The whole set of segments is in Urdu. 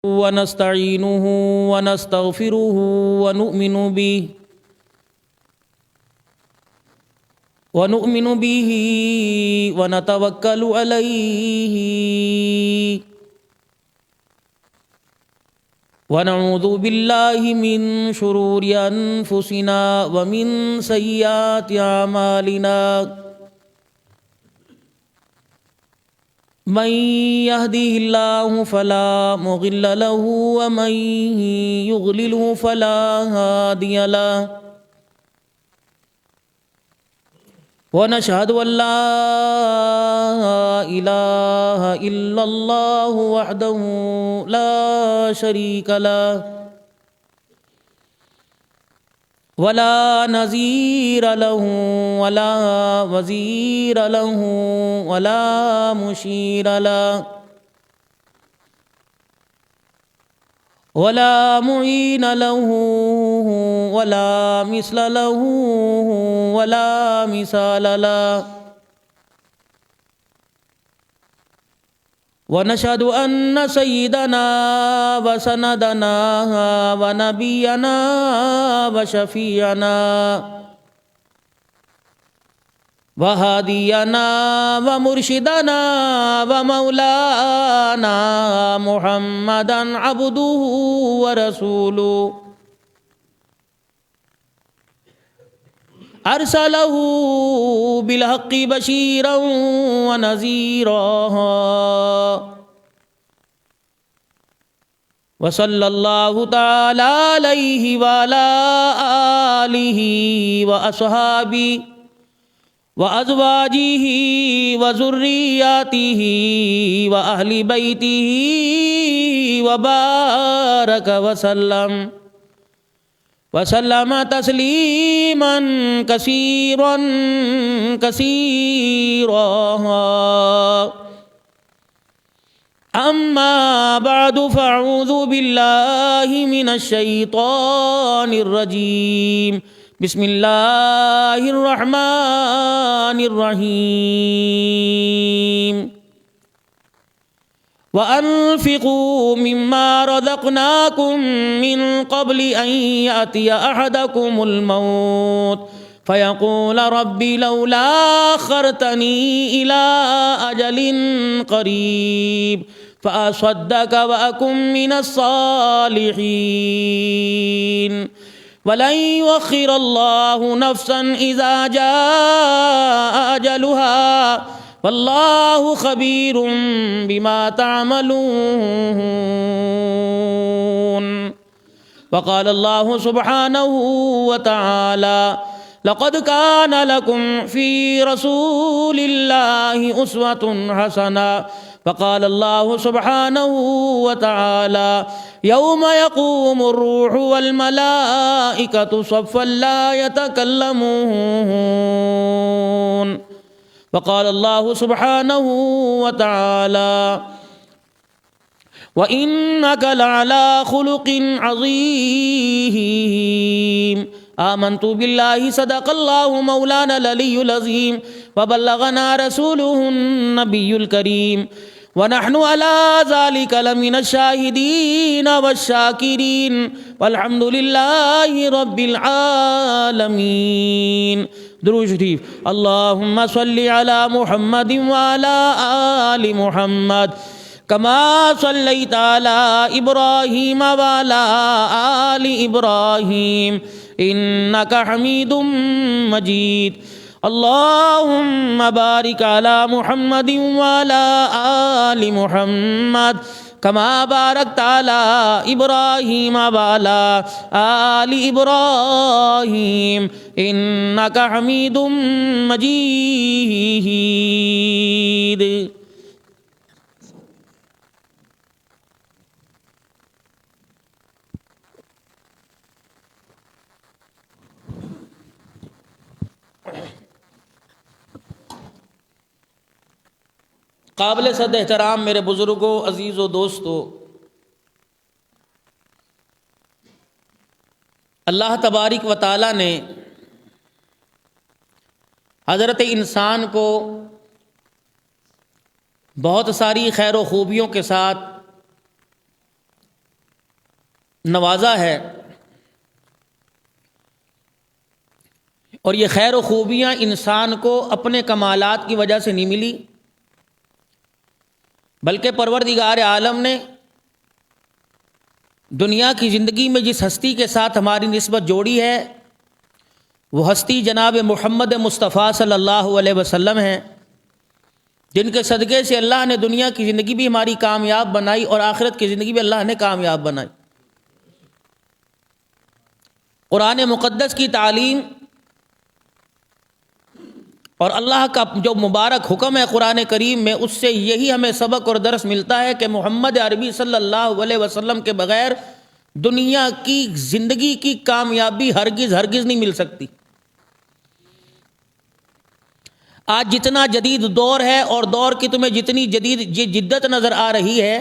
ونستعينه ونستغفره ونؤمن به ونتوكل عليه ونعوذ بالله من شرور أنفسنا ومن سيئات أعمالنا من يهده الله فلا مضل له ومن يضلله فلا هادي له ونشهد أن لا إله إلا الله وحده لا شريك له ولا نظير له ولا وزير له ولا مشير له ولا معين له ولا مثل له ولا مثال له ونشهد أن سيدنا وسندنا ونبينا وشفيعنا وهادينا ومرشدنا ومولانا محمدا عبده ورسوله أرسله بالحق بشيرا ونذيرا وصلى الله تعالى عليه وعلى آله وأصحابه وأزواجه وذرياته وأهل بيته وبارك وسلم تسليما كثيرا أما بعد فأعوذ بالله من الشيطان الرجيم بسم الله الرحمن الرحيم وأنفقوا مما رزقناكم من قبل أن يأتي أحدكم الموت فيقول رب لولا أخرتني إلى أجل قريب فأصدق وأكن من الصالحين ولن يؤخر الله نفسا إذا جاء أجلها والله خبير بما تعملون وقال الله سبحانه وتعالى لقد كان لكم في رسول الله أسوة حسنة وقال الله سبحانه وتعالى يوم يقوم الروح والملائكة صفا لا يتكلمون وقال الله سبحانه وتعالى وإنك لعلى خلق عظيم آمنت بالله صدق الله مولانا العلي العظيم وبلغنا رسوله النبي الكريم ونحن على ذلك لمن الشاهدين والشاكرين والحمد لله رب العالمين درود شریف اللهم صل على محمد وعلى آل محمد كما صليت على إبراهيم وعلى آل إبراهيم إنك حميد مجيد اللهم بارك على محمد وعلى آل محمد كما باركت على إبراهيم وعلى آل إبراهيم إنك حميد مجيد قابل صد احترام میرے بزرگوں، عزیز و دوستو، اللہ تبارک و تعالی نے حضرت انسان کو بہت ساری خیر و خوبیوں کے ساتھ نوازا ہے، اور یہ خیر و خوبیاں انسان کو اپنے کمالات کی وجہ سے نہیں ملی، بلکہ پروردگار عالم نے دنیا کی زندگی میں جس ہستی کے ساتھ ہماری نسبت جوڑی ہے وہ ہستی جناب محمد مصطفیٰ صلی اللہ علیہ وسلم ہیں، جن کے صدقے سے اللہ نے دنیا کی زندگی بھی ہماری کامیاب بنائی اور آخرت کی زندگی بھی اللہ نے کامیاب بنائی۔ قرآن مقدس کی تعلیم اور اللہ کا جو مبارک حکم ہے قرآن کریم میں، اس سے یہی ہمیں سبق اور درس ملتا ہے کہ محمد عربی صلی اللہ علیہ وسلم کے بغیر دنیا کی زندگی کی کامیابی ہرگز نہیں مل سکتی۔ آج جتنا جدید دور ہے اور دور کی تمہیں جتنی جدید جدت نظر آ رہی ہے،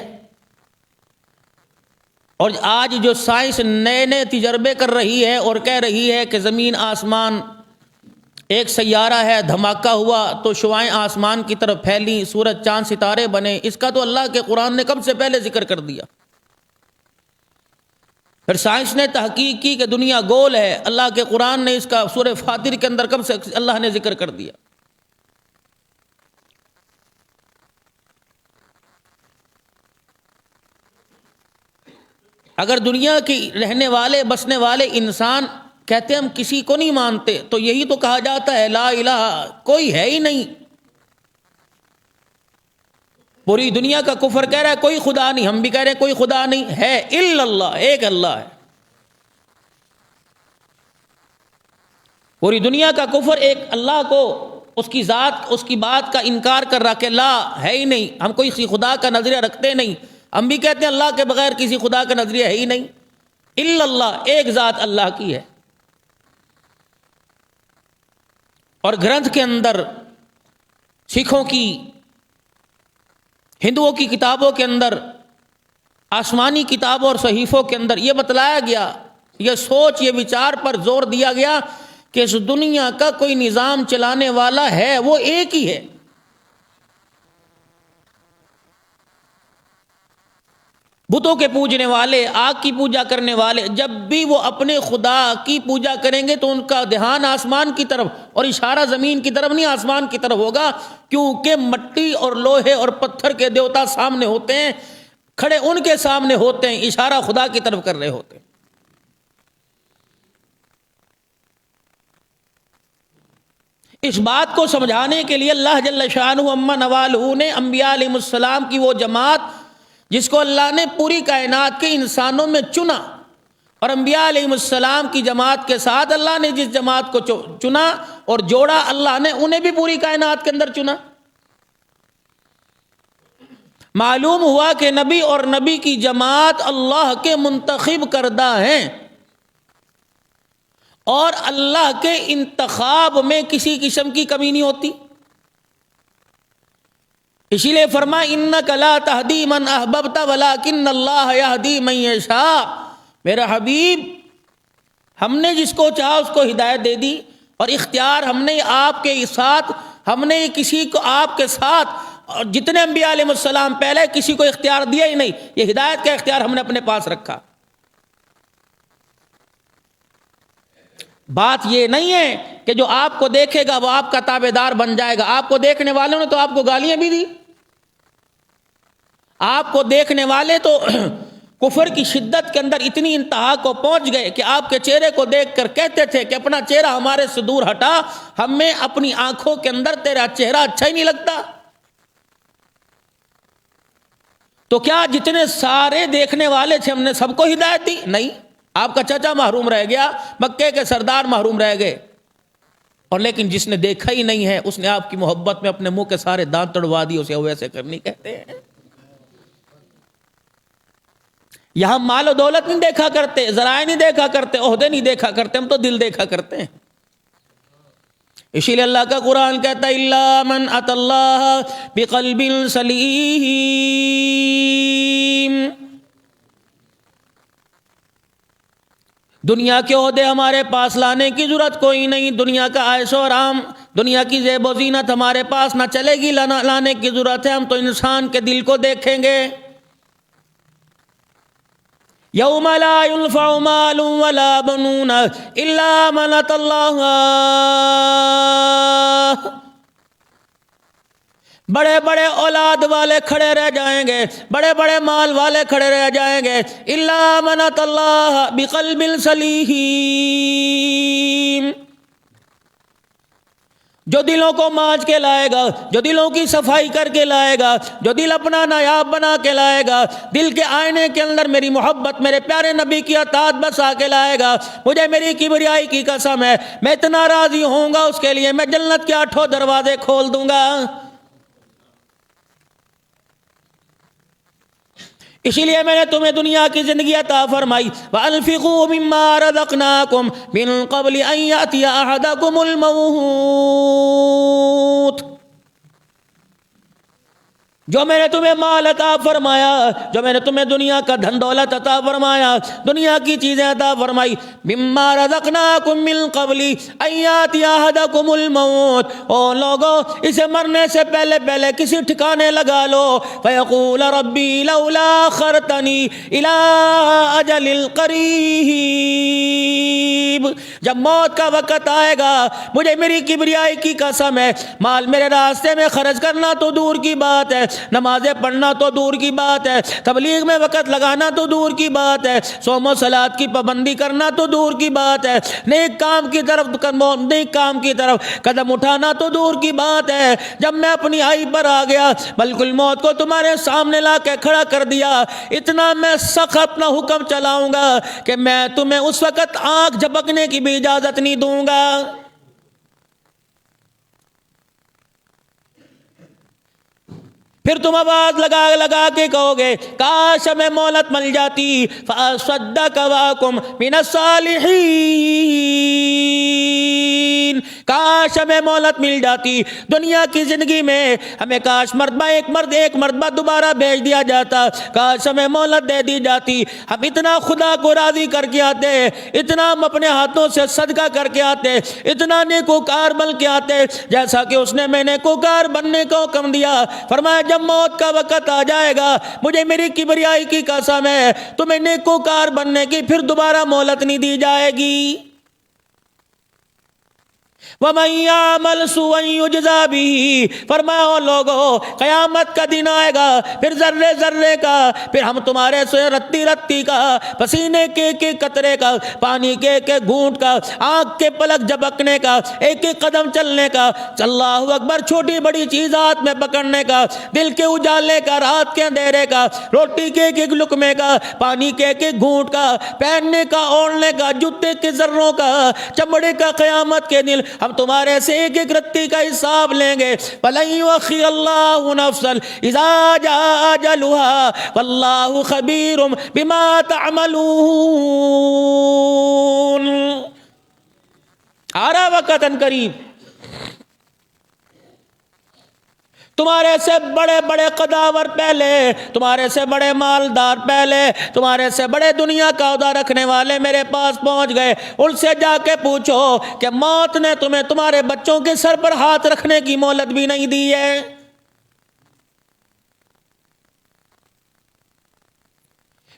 اور آج جو سائنس نئے تجربے کر رہی ہے اور کہہ رہی ہے کہ زمین آسمان ایک سیارہ ہے، دھماکہ ہوا تو شعاعیں آسمان کی طرف پھیلیں، سورج چاند ستارے بنے، اس کا تو اللہ کے قرآن نے کب سے پہلے ذکر کر دیا۔ پھر سائنس نے تحقیق کی کہ دنیا گول ہے، اللہ کے قرآن نے اس کا سورہ فاطر کے اندر کب سے اللہ نے ذکر کر دیا۔ اگر دنیا کی رہنے والے بسنے والے انسان کہتے ہیں ہم کسی کو نہیں مانتے، تو یہی تو کہا جاتا ہے لا الہ، کوئی ہے ہی نہیں۔ پوری دنیا کا کفر کہہ رہا ہے کوئی خدا نہیں، ہم بھی کہہ رہے ہیں کوئی خدا نہیں ہے، الا اللہ، ایک اللہ ہے۔ پوری دنیا کا کفر ایک اللہ کو، اس کی ذات، اس کی بات کا انکار کر رہا کہ لا ہے ہی نہیں، ہم کوئی کسی خدا کا نظریہ رکھتے نہیں، ہم بھی کہتے ہیں اللہ کے بغیر کسی خدا کا نظریہ ہے ہی نہیں، الا اللہ، ایک ذات اللہ کی ہے۔ اور گرنتھ کے اندر، سکھوں کی، ہندوؤں کی کتابوں کے اندر، آسمانی کتابوں اور صحیفوں کے اندر یہ بتلایا گیا، یہ سوچ، یہ وچار پر زور دیا گیا کہ اس دنیا کا کوئی نظام چلانے والا ہے، وہ ایک ہی ہے۔ بتوں کے پوجنے والے، آگ کی پوجا کرنے والے، جب بھی وہ اپنے خدا کی پوجا کریں گے تو ان کا دھیان آسمان کی طرف اور اشارہ زمین کی طرف نہیں، آسمان کی طرف ہوگا، کیونکہ مٹی اور لوہے اور پتھر کے دیوتا سامنے ہوتے ہیں، کھڑے ان کے سامنے ہوتے ہیں، اشارہ خدا کی طرف کر رہے ہوتے ہیں۔ اس بات کو سمجھانے کے لیے اللہ جل شانہ عما نوالہ نے انبیاء علیہ السلام کی وہ جماعت جس کو اللہ نے پوری کائنات کے انسانوں میں چنا، اور انبیاء علیہ السلام کی جماعت کے ساتھ اللہ نے جس جماعت کو چنا اور جوڑا، اللہ نے انہیں بھی پوری کائنات کے اندر چنا۔ معلوم ہوا کہ نبی اور نبی کی جماعت اللہ کے منتخب کردہ ہیں، اور اللہ کے انتخاب میں کسی قسم کی کمی نہیں ہوتی۔ اسی لیے فرمایا انک لا تہدی من احببت ولکن اللہ یہدی من یشاء، میرا حبیب ہم نے جس کو چاہا اس کو ہدایت دے دی، اور اختیار ہم نے آپ کے ساتھ، ہم نے کسی کو آپ کے ساتھ، اور جتنے انبیاء علیہ السلام پہلے کسی کو اختیار دیا ہی نہیں، یہ ہدایت کا اختیار ہم نے اپنے پاس رکھا۔ بات یہ نہیں ہے کہ جو آپ کو دیکھے گا وہ آپ کا تابع دار بن جائے گا۔ آپ کو دیکھنے والوں نے تو آپ کو گالیاں بھی دی، آپ کو دیکھنے والے تو کفر کی شدت کے اندر اتنی انتہا کو پہنچ گئے کہ آپ کے چہرے کو دیکھ کر کہتے تھے کہ اپنا چہرہ ہمارے سے دور ہٹا، ہمیں اپنی آنکھوں کے اندر تیرا چہرہ اچھا ہی نہیں لگتا۔ تو کیا جتنے سارے دیکھنے والے تھے ہم نے سب کو ہدایت دی؟ نہیں، آپ کا چچا محروم رہ گیا، مکے کے سردار محروم رہ گئے، اور لیکن جس نے دیکھا ہی نہیں ہے اس نے آپ کی محبت میں اپنے منہ کے سارے دانت توڑوا دیے، اسے ویسے کرنی کہتے ہیں۔ یہاں مال و دولت نہیں دیکھا کرتے، ذرائع نہیں دیکھا کرتے، عہدے نہیں دیکھا کرتے، ہم تو دل دیکھا کرتے ہیں۔ اسی لیے اللہ کا قرآن کہتا ہے الا من اتى اللہ بقلب سلیم، دنیا کے عہدے ہمارے پاس لانے کی ضرورت کوئی نہیں، دنیا کا عیش و آرام، دنیا کی زیب و زینت ہمارے پاس نہ چلے گی، لانے کی ضرورت ہے، ہم تو انسان کے دل کو دیکھیں گے۔ یوم لا ينفع مال ولا بنون الا من اتى اللہ، بڑے بڑے اولاد والے کھڑے رہ جائیں گے، بڑے بڑے مال والے کھڑے رہ جائیں گے، الا من اتى اللہ بقلب سلیم، جو دلوں کو مانج کے لائے گا، جو دلوں کی صفائی کر کے لائے گا، جو دل اپنا نایاب بنا کے لائے گا، دل کے آئینے کے اندر میری محبت، میرے پیارے نبی کی اطاعت بسا کے لائے گا، مجھے میری کبریائی کی قسم ہے میں اتنا راضی ہوں گا اس کے لیے میں جنت کے 8 دروازے کھول دوں گا۔ اسی لیے میں نے تمہیں دنیا کی زندگی عطا فرمائی، وَأَنفِقُوا مِمَّا رَزَقْنَاكُمْ مِن قَبْلِ أَن يَأْتِيَ أَحَدَكُمُ الْمَوْتُ، جو میں نے تمہیں مال عطا فرمایا، جو میں نے تمہیں دنیا کا دھن دولت عطا فرمایا، دنیا کی چیزیں عطا فرمائی، مِمَّا رَزَقْنَاكُمْ مِن قَبْلِ أَن يَأْتِيَ أَحَدَكُمُ الْمَوْتُ، او لوگو اسے مرنے سے پہلے پہلے کسی ٹھکانے لگا لو، فَيَقُولَ رَبِّي لَوْلَا أَخَّرْتَنِي إِلَىٰ أَجَلٍ قَرِيبٍ، جب موت کا وقت آئے گا مجھے میری کبریائی کی قسم ہے مال میرے راستے میں خرچ کرنا تو دور کی بات ہے، نمازیں پڑھنا تو دور کی بات ہے، تبلیغ میں وقت لگانا تو دور کی بات ہے، صوم و صلات کی پابندی کرنا تو دور کی بات ہے، نیک کام کی طرف قدم اٹھانا تو دور کی بات ہے، جب میں اپنی آئی پر آ گیا ملک الموت کو تمہارے سامنے لا کے کھڑا کر دیا، اتنا میں سخت اپنا حکم چلاؤں گا کہ میں تمہیں اس وقت آنکھ جھپکنے کی بھی اجازت نہیں دوں گا۔ پھر تم آواز لگا لگا کے کہو گے کاش ہمیں مہلت مل جاتی، فَأَصَدَّقَ وَأَكُن مِنَ الصَّالِحِينَ، کاش ہمیں مہلت مل جاتی دنیا کی زندگی میں، ہمیں کاش ایک مرتبہ دوبارہ بھیج دیا جاتا، کاش ہمیں مہلت دے دی جاتی، ہم اتنا خدا کو راضی کر کے آتے، اتنا ہم اپنے ہاتھوں سے صدقہ کر کے آتے، اتنا نیکوکار بن کے آتے جیسا کہ اس نے میں نیکوکار بننے کا حکم دیا۔ فرمایا جب موت کا وقت آ جائے گا مجھے میری کبریائی کی قسم ہے تمہیں نیکوکار بننے کی پھر دوبارہ مہلت نہیں دی جائے گی۔ وَمَن يَعْمَلْ سُوءًا يُجْزَى بِهِ، فرماؤ لوگو قیامت کا دن آئے گا، پھر ذرے ذرے کا، پھر ہم تمہارے سے رتی رتی کا، پسینے کے ایک قطرے کا، پانی کے ایک گھونٹ کا، آنکھ کے پلک جھپکنے کا، ایک ایک قدم چلنے کا، اللہ اکبر، چھوٹی بڑی چیز ہاتھ میں پکڑنے کا، دل کے اجالے کا، رات کے اندھیرے کا، روٹی کے ایک ایک لقمے کا، پانی کے ایک ایک گھونٹ کا، پہننے کا، اوڑھنے کا، جوتے کے ذروں کا، چمڑے کا، قیامت کے دن ہم تمہارے سے ایک ایک رتی کا حساب لیں گے۔ وَلَن يُؤَخِّرَ اللَّهُ نَفْسًا إِذَا جَاءَ أَجَلُهَا وَاللَّهُ خَبِيرٌ بِمَا تَعْمَلُونَ، آ رہا وقت ان قریب، تمہارے سے بڑے بڑے قداور پہلے، تمہارے سے بڑے مالدار پہلے، تمہارے سے بڑے دنیا کا عہدہ رکھنے والے میرے پاس پہنچ گئے، ان سے جا کے پوچھو کہ موت نے تمہیں تمہارے بچوں کے سر پر ہاتھ رکھنے کی مہلت بھی نہیں دی ہے۔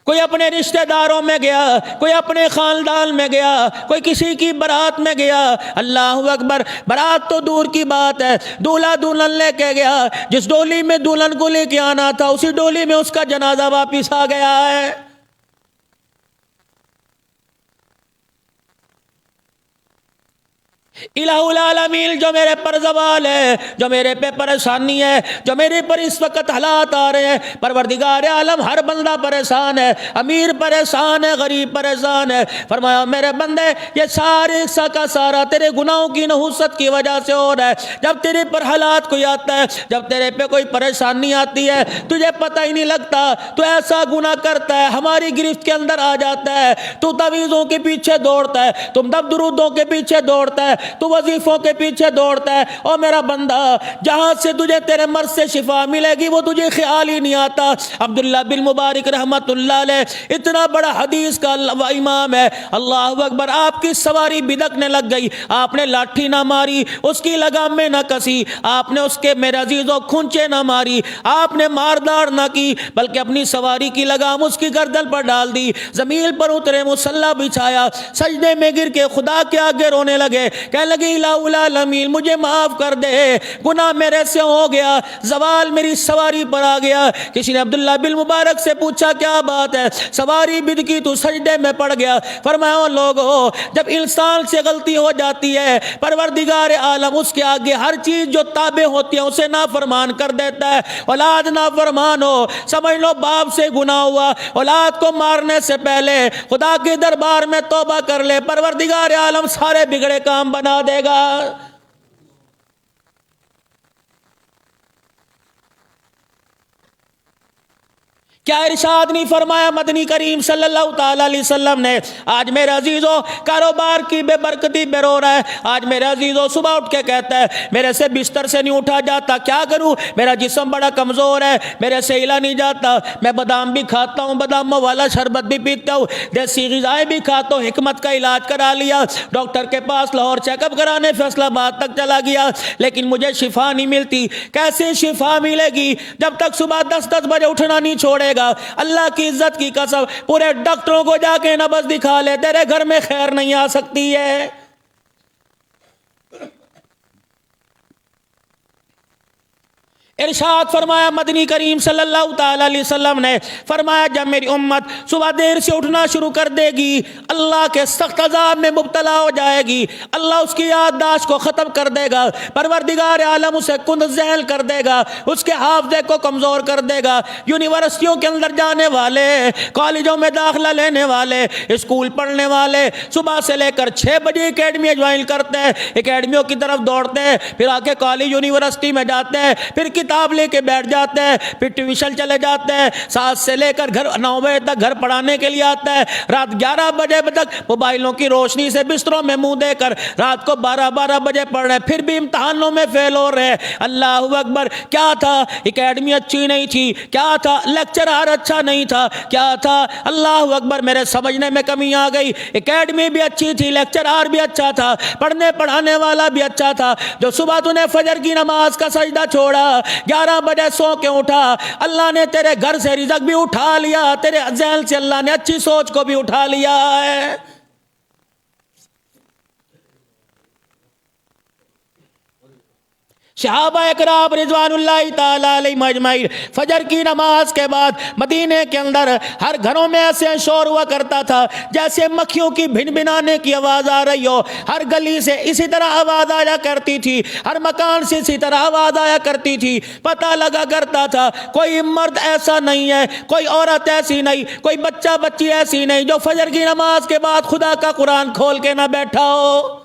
کوئی اپنے رشتہ داروں میں گیا، کوئی اپنے خاندان میں گیا، کوئی کسی کی برات میں گیا، اللہ اکبر، برات تو دور کی بات ہے، دولہا دلہن لے کے گیا، جس ڈولی میں دلہن کو لے کے آنا تھا اسی ڈولی میں اس کا جنازہ واپس آ گیا ہے۔ الہ العالمین جو میرے پر زوال ہے، جو میرے پہ پریشانی ہے، جو میرے پر اس وقت حالات آ رہے ہیں، پروردگار عالم ہر بندہ پریشان ہے، امیر پریشان ہے، غریب پریشان ہے، فرمایا میرے بندے یہ سارے کا سارا تیرے گناہوں کی نحوست کی وجہ سے ہو رہا ہے۔ جب تیرے پر حالات کوئی آتا ہے، جب تیرے پہ کوئی پریشانی آتی ہے، تجھے پتہ ہی نہیں لگتا، تو ایسا گناہ کرتا ہے ہماری گرفت کے اندر آ جاتا ہے، تو تعویذوں کے پیچھے دوڑتا ہے، تم دب درودوں کے پیچھے دوڑتا ہے، تو تو وظیفوں کے پیچھے دوڑتا ہے، او میرا بندہ جہاں سے تجھے تیرے مرض سے شفا ملے گی وہ تجھے خیال ہی نہیں آتا۔ عبداللہ بن مبارک رحمت اللہ علیہ اتنا بڑا حدیث کا امام ہے، اللہ اکبر، آپ کی سواری بدکنے لگ گئی، آپ نے لاٹھی نہ ماری، اس کی لگام میں نہ کسی، آپ نے اس کے میرے عزیزوں کھنچے نہ ماری، آپ نے ماردار نہ کی، بلکہ اپنی سواری کی لگام اس کی گردن پر ڈال دی، زمین پر اترے، مصلی بچھایا، سجدے میں گر کے خدا کے آگے رونے لگے، کہنے لگے الہ العالمین مجھے معاف کر دے، گناہ میرے سے ہو گیا، زوال میری سواری پر آ گیا۔ کسی نے عبداللہ بن مبارک سے پوچھا کیا بات ہے؟ سواری بدکی تو سجدے میں پڑ گیا۔ فرمایا او لوگو، جب انسان سے غلطی ہو جاتی ہے پروردگار عالم اس کے آگے ہر چیز جو تابع ہوتی ہے اسے نافرمان کر دیتا ہے۔ اولاد نافرمان ہو، سمجھ لو باپ سے گناہ ہوا، اولاد کو مارنے سے پہلے خدا کے دربار میں توبہ کر لے، پروردگار عالم سارے بگڑے کام بنا دے گا۔ کیا ارشاد نہیں فرمایا مدنی کریم صلی اللہ تعالیٰ علیہ وسلم نے؟ آج میرے عزیزوں کاروبار کی بے برکتی پہ رو رہا ہے، آج میرے عزیزوں صبح اٹھ کے کہتا ہے میرے سے بستر سے نہیں اٹھا جاتا، کیا کروں، میرا جسم بڑا کمزور ہے، میرے سے ہلا نہیں جاتا، میں بادام بھی کھاتا ہوں، باداموں والا شربت بھی پیتا ہوں، دیسی غذائیں بھی کھاتا ہوں، حکمت کا علاج کرا لیا، ڈاکٹر کے پاس لاہور چیک اپ کرانے فیصلہ آباد تک چلا گیا، لیکن مجھے شفا نہیں ملتی۔ کیسے شفا ملے گی جب تک صبح 10 بجے اٹھنا نہیں چھوڑے گا؟ اللہ کی عزت کی قسم پورے ڈاکٹروں کو جا کے نبض دکھا لے، تیرے گھر میں خیر نہیں آ سکتی ہے۔ ارشاد فرمایا مدنی کریم صلی اللہ تعالیٰ علیہ وسلم نے، فرمایا جب میری امت صبح دیر سے اٹھنا شروع کر دے گی اللہ کے سخت عذاب میں مبتلا ہو جائے گی، اللہ اس کی یادداشت کو ختم کر دے گا، پروردگار عالم اسے کند ذہن کر دے گا، اس کے حافظے کو کمزور کر دے گا۔ یونیورسٹیوں کے اندر جانے والے، کالجوں میں داخلہ لینے والے، اسکول پڑھنے والے صبح سے لے کر 6 بجے اکیڈمی جوائن کرتے ہیں، اکیڈمیوں کی طرف دوڑتے ہیں، پھر آ کے کالج یونیورسٹی میں جاتے ہیں، پھر کتاب لے کے بیٹھ جاتے ہیں، پھر ٹیوشن چلے جاتے ہیں، 7 سے لے کر 9 بجے تک گھر پڑھانے کے لیے آتا ہے، رات 11 بجے تک موبائلوں کی روشنی سے بستروں میں منہ دے کر رات کو 12 بجے پڑھ رہے ہیں، پھر بھی امتحانوں میں فیل ہو رہے ہیں۔ اللہ اکبر، کیا تھا؟ اکیڈمی اچھی نہیں تھی، کیا تھا؟ لیکچرار اچھا نہیں تھا، کیا تھا؟ اللہ اکبر، میرے سمجھنے میں کمی آ گئی، اکیڈمی بھی اچھی تھی، لیکچرار بھی اچھا تھا، پڑھنے پڑھانے والا بھی اچھا تھا، جو صبح تو نے فجر کی نماز کا سجدہ چھوڑا، 11 بجے سو کے اٹھا، اللہ نے تیرے گھر سے رزق بھی اٹھا لیا، تیرے ذہن سے اللہ نے اچھی سوچ کو بھی اٹھا لیا ہے۔ صحابہ اکرام رضوان اللہ تعالی علیہم اجمعین فجر کی نماز کے بعد مدینے کے اندر ہر گھروں میں ایسے شور ہوا کرتا تھا جیسے مکھیوں کی بھن بھنانے کی آواز آ رہی ہو، ہر گلی سے اسی طرح آواز آیا کرتی تھی، ہر مکان سے اسی طرح آواز آیا کرتی تھی، پتہ لگا کرتا تھا کوئی مرد ایسا نہیں ہے، کوئی عورت ایسی نہیں، کوئی بچہ بچی ایسی نہیں جو فجر کی نماز کے بعد خدا کا قرآن کھول کے نہ بیٹھا ہو۔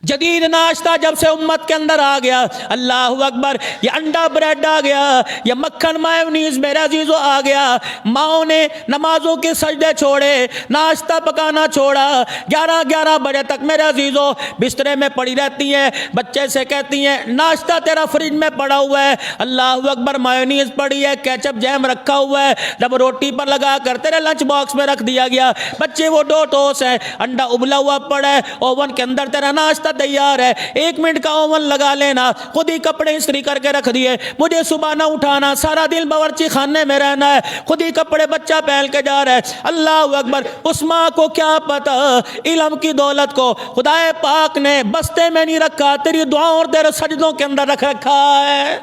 جدید ناشتہ جب سے امت کے اندر آ گیا، اللہ اکبر، یہ انڈا بریڈ آ گیا، یہ مکھن مایونیز میرے عزیزوں آ گیا، ماؤں نے نمازوں کے سجدے چھوڑے، ناشتہ پکانا چھوڑا، 11 بجے تک میرے عزیزوں بسترے میں پڑی رہتی ہیں، بچے سے کہتی ہیں ناشتہ تیرا فریج میں پڑا ہوا ہے، اللہ اکبر، مایونیز پڑی ہے، کیچپ جیم رکھا ہوا ہے، جب روٹی پر لگا کر تیرے لنچ باکس میں رکھ دیا گیا، بچے وہ 2 ٹوس ہے، انڈا ابلا ہوا پڑا ہے، اوون کے اندر تیرا ناشتہ تیار ہے، 1 منٹ کا اوون لگا لینا، خود ہی کپڑے استری کر کے رکھ دیے، مجھے صبح نہ اٹھانا، سارا دن باورچی خانے میں رہنا ہے، خود ہی کپڑے بچہ پہن کے جا رہا ہے۔ اللہ اکبر، اس ماں کو کیا پتا علم کی دولت کو خدا پاک نے بستے میں نہیں رکھا، تیری دعاؤں اور تیرے سجدوں کے اندر رکھ رکھا ہے۔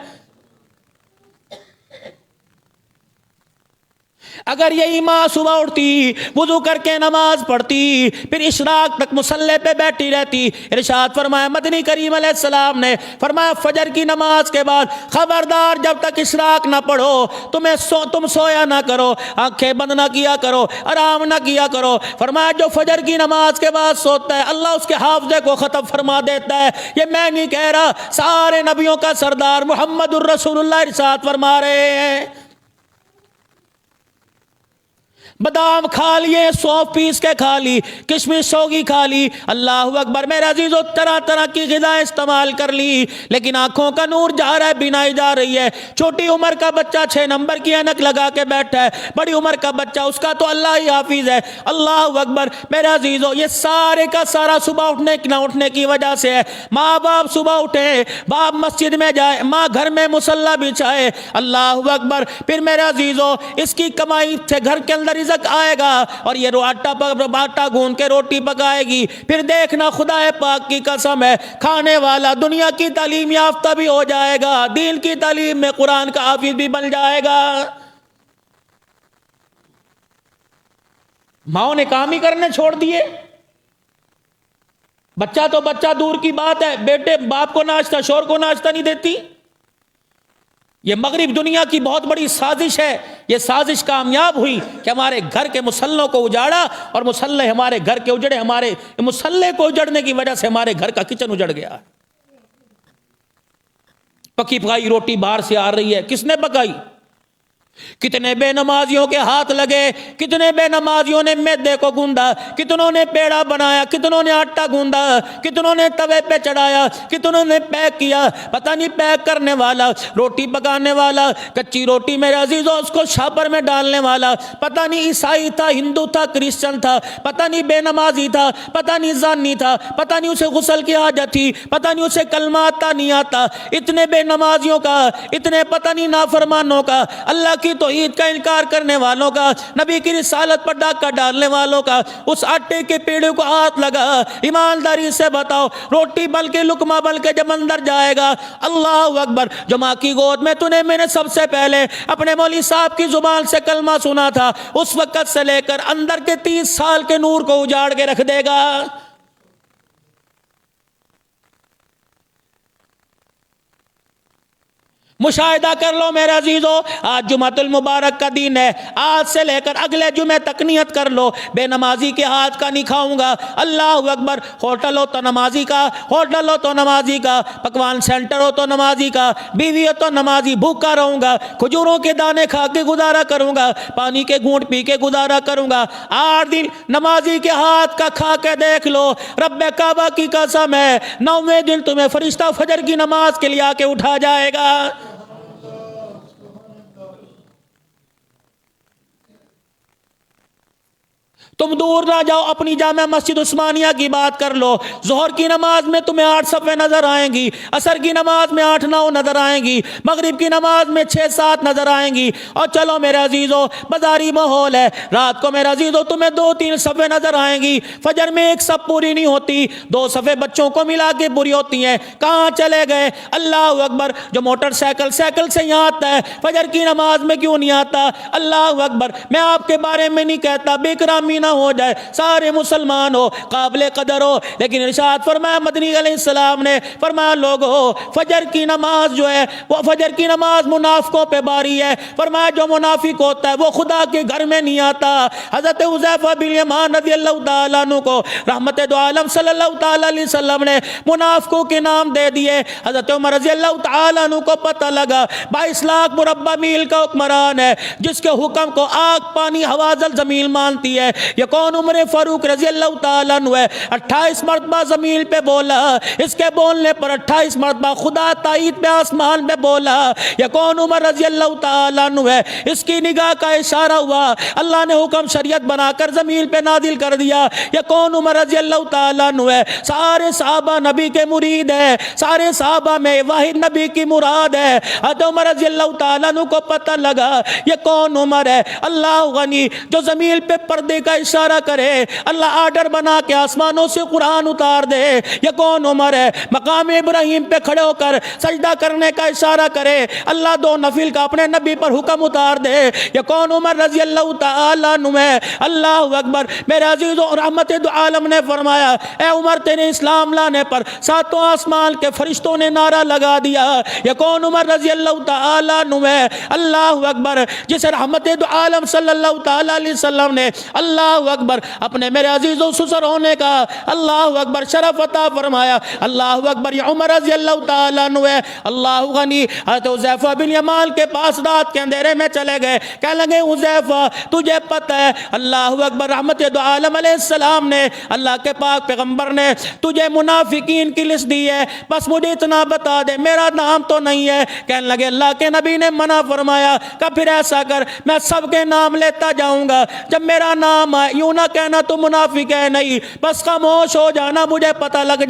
اگر یہی ماں صبح اٹھتی، وضو کر کے نماز پڑھتی، پھر اشراق تک مصلی پہ بیٹھی رہتی، ارشاد فرمایا مدنی کریم علیہ السلام نے، فرمایا فجر کی نماز کے بعد خبردار جب تک اشراق نہ پڑھو تم سویا نہ کرو، آنکھیں بند نہ کیا کرو، آرام نہ کیا کرو، فرمایا جو فجر کی نماز کے بعد سوتا ہے اللہ اس کے حافظے کو ختم فرما دیتا ہے۔ یہ میں نہیں کہہ رہا، سارے نبیوں کا سردار محمد الرسول اللہ ارشاد فرما رہے ہیں۔ بادام کھا لیے، 100 پیس کے کھا لی، کشمش 100 کی کھا لی، اللہ اکبر میرے عزیزو، طرح طرح کی غذائیں استعمال کر لی، لیکن آنکھوں کا نور جا رہا ہے، بینائی جا رہی ہے۔ چھوٹی عمر کا بچہ 6 نمبر کی اینک لگا کے بیٹھا ہے، بڑی عمر کا بچہ اس کا تو اللہ ہی حافظ ہے۔ اللہ اکبر میرے عزیزو، یہ سارے کا سارا صبح نہ اٹھنے کی وجہ سے ہے۔ ماں باپ صبح اٹھے، باپ مسجد میں جائے، ماں گھر میں مصلی بچھائے، اللہ اکبر، پھر میرے عزیزو اس کی کمائی سے گھر کے اندر رزق آئے گا، اور یہ آٹا گون کے روٹی پکائے گی، پھر دیکھنا خدا پاک کی قسم ہے، کھانے والا دنیا کی تعلیم یافتہ بھی ہو جائے گا، دین کی تعلیم میں قرآن کا حافظ بھی بن جائے گا۔ ماؤں نے کام ہی کرنے چھوڑ دیے، بچہ تو بچہ دور کی بات ہے، بیٹے باپ کو ناشتہ، شور کو ناشتہ نہیں دیتی۔ یہ مغرب دنیا کی بہت بڑی سازش ہے، یہ سازش کامیاب ہوئی کہ ہمارے گھر کے مسلوں کو اجاڑا، اور مسلح ہمارے گھر کے اجڑے، ہمارے مسلح کو اجڑنے کی وجہ سے ہمارے گھر کا کچن اجڑ گیا۔ پکی پکائی روٹی باہر سے آ رہی ہے، کس نے پکائی؟ کتنے بے نمازیوں کے ہاتھ لگے، کتنے بے نمازیوں نے میدے کو گوندا، کتنوں نے پیڑا بنایا، کتنوں نے آٹا گوندا، کتنوں نے توے پہ چڑھایا، کتنوں نے پیک کیا، پتہ نہیں پیک کرنے والا، روٹی پکانے والا، کچی روٹی میرے عزیزو اس کو شاپر میں ڈالنے والا، پتہ نہیں عیسائی تھا، ہندو تھا، کرسچن تھا، پتہ نہیں بے نمازی تھا، پتہ نہیں زانی تھا، پتہ نہیں اسے غسل کی حاجت تھی، پتہ نہیں اسے کلمہ آتا نہیں آتا، اتنے بے نمازیوں کا، اتنے پتہ نہیں نافرمانوں کا، اللہ کی توحید کا انکار کرنے والوں کا، نبی کی رسالت پر ڈاکہ ڈالنے والوں کا، اس آٹے کے پیڑے کو ہاتھ لگا۔ ایمانداری سے بتاؤ، روٹی بل کے لقمہ بل کے جب اندر جائے گا، اللہ اکبر، جو ماں کی گود میں تُنے میں نے سب سے پہلے اپنے مولوی صاحب کی زبان سے کلمہ سنا تھا، اس وقت سے لے کر اندر کے 30 سال کے نور کو اجاڑ کے رکھ دے گا۔ مشاہدہ کر لو میرے عزیزو، آج جمعہ المبارک کا دن ہے، آج سے لے کر اگلے جمعے تک نیت کر لو، بے نمازی کے ہاتھ کا نہیں کھاؤں گا۔ اللہ اکبر، ہوٹل ہو تو نمازی کا، ہوٹل ہو تو نمازی کا، پکوان سینٹر ہو تو نمازی کا، بیوی ہو تو نمازی، بھوکا رہوں گا، کھجوروں کے دانے کھا کے گزارا کروں گا، پانی کے گھونٹ پی کے گزارا کروں گا۔ 8 دن نمازی کے ہاتھ کا کھا کے دیکھ لو، رب کعبہ کی قسم ہے، 9ویں دن تمہیں فرشتہ فجر کی نماز کے لیے آ کے اٹھا جائے گا۔ تم دور نہ جاؤ، اپنی جامع مسجد عثمانیہ کی بات کر لو، ظہر کی نماز میں تمہیں 8 صفیں نظر آئیں گی، عصر کی نماز میں 8-9 نظر آئیں گی، مغرب کی نماز میں 6-7 نظر آئیں گی، اور چلو میرے عزیزو بازاری ماحول ہے، رات کو میرے عزیزو تمہیں 2-3 صفیں نظر آئیں گی، فجر میں 1 صف پوری نہیں ہوتی، 2 صفیں بچوں کو ملا کے پوری ہوتی ہیں، کہاں چلے گئے؟ اللہ اکبر، جو موٹر سائیکل سے یہاں آتا ہے، فجر کی نماز میں کیوں نہیں آتا؟ اللہ اکبر، میں آپ کے بارے میں نہیں کہتا بے اکرامی ہو جائے، سارے مسلمان ہو، قابل قدر ہو، لیکن ارشاد فرمایا مدنی علیہ السلام نے، فرمایا لوگو فجر کی نماز جو ہے وہ فجر کی نماز منافقوں پہ باری ہے، فرمایا جو منافق ہوتا ہے وہ خدا کے گھر میں نہیں آتا۔ حضرت حذیفہ بن یمان رضی اللہ تعالیٰ عنہ کو رحمت دو عالم صلی اللہ تعالیٰ علیہ وسلم نے منافقوں کے نام دے دیے۔ حضرت عمر رضی اللہ تعالیٰ عنہ کو پتہ لگا 22 لاکھ مربع میل کا حکمران ہے، جس کے حکم کو آگ پانی ہوا زمین مانتی ہے، یہ کون؟ عمر فاروق رضی اللہ تعالیٰ عنہ ہے۔ 28 مرتبہ زمین پہ بولا، اس کے بولنے پر 28 مرتبہ خدا تائید پہ آسمان پہ بولا، یہ کون؟ عمر رضی اللہ تعالیٰ عنہ ہے۔ اس کی نگاہ کا اشارہ ہوا، اللہ نے حکم شریعت بنا کر زمین پہ نازل کر دیا، یہ کون؟ عمر رضی اللہ تعالیٰ عنہ ہے۔ سارے صحابہ نبی کے مرید ہیں، سارے صحابہ میں واحد نبی کی مراد ہے۔ حضرت عمر رضی اللہ تعالیٰ عنہ کو پتہ لگا یہ کون عمر ہے؟ اللہ غنی، جو زمین پہ پردے کا اشارہ کرے، اللہ آرڈر بنا کے آسمانوں سے قرآن اتار دے، یہ کون عمر ہے؟ مقام ابراہیم پہ کھڑے ہو کر سجدہ کرنے کا اشارہ کرے، اللہ 2 نفل کا اپنے نبی پر حکم اتار دے، یہ کون عمر رضی اللہ تعالیٰ عنہ ہے؟ اللہ اکبر، میرے عزیزو، رحمت دو عالم نے فرمایا اے عمر تیرے اسلام لانے پر 7 آسمان کے فرشتوں نے نعرہ لگا دیا، یہ کون عمر رضی اللہ تعالیٰ عنہ ہے؟ اللہ اکبر، جسے رحمت دو عالم صلی اللہ تعالیٰ علیہ وسلم نے اللہ اللہ اکبر اپنے میرے عزیز و سسر ہونے کا اللہ اکبر شرف عطا فرمایا. اللہ اکبر. یہ عمر رضی اللہ تعالیٰ عنہ ہے اللہ غنی. حضرت حذیفہ بن یمان کے پاس رات کے اندھیرے میں چلے گئے. کہنے لگے حذیفہ تجھے پتہ ہے اللہ اکبر رحمت دو عالم علیہ السلام نے اللہ کے پاک پیغمبر نے تجھے منافقین کی لسٹ دی ہے, بس مجھے اتنا بتا دے میرا نام تو نہیں ہے. کہنے لگے اللہ کے نبی نے منع فرمایا کہ پھر ایسا کر میں سب کے نام لیتا جاؤں گا, جب میرا نام آئے یوں نہ کہنا تو منافق ہے نہیں, بس خاموش ہو جانا مجھے پتہ لگ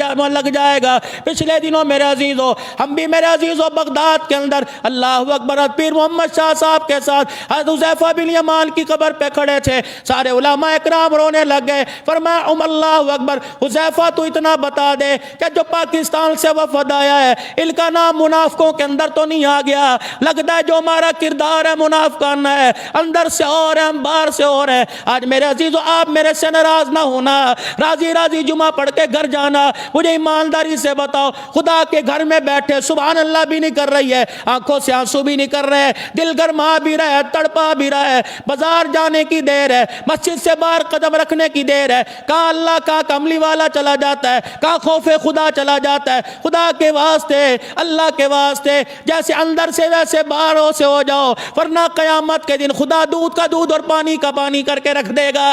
جائے گا. پچھلے دنوں میرے عزیزو ہم بھی میرے عزیزو بغداد کے اندر اللہ اکبر پیر محمد شاہ صاحب کے ساتھ حضرت حذیفہ بن یمان کی قبر پہ کھڑے تھے. سارے علماء اکرام رونے لگ گئے. فرمایا اللہ اکبر حذیفہ تو اتنا بتا دے کہ جو پاکستان سے وفد آیا ہے ان کا نام منافقوں کے اندر تو نہیں آ گیا, لگتا ہے جو ہمارا کردار ہے منافقانہ ہے, اندر سے اور ہے ہم باہر سے اور ہے. آج میرے عزیزو آپ میرے سے ناراض نہ ہونا, راضی راضی جمعہ پڑھ کے گھر جانا. مجھے ایمانداری سے بتاؤ خدا کے گھر میں بیٹھے سبحان اللہ بھی نہیں کر رہی ہے, آنکھوں سے آنسو بھی نہیں کر رہے, دل گرما بھی رہا ہے, تڑپا بھی رہا ہے, بازار جانے کی دیر ہے, مسجد سے باہر قدم رکھنے کی دیر ہے, کہاں اللہ کا کملی والا چلا جاتا ہے, کہاں خوف خدا چلا جاتا ہے. خدا کے واسطے اللہ کے واسطے جیسے اندر سے ویسے باہروں سے ہو جاؤ, ورنہ قیامت کے دن خدا دودھ کا دودھ اور پانی کا پانی کر کے رکھ دے گا.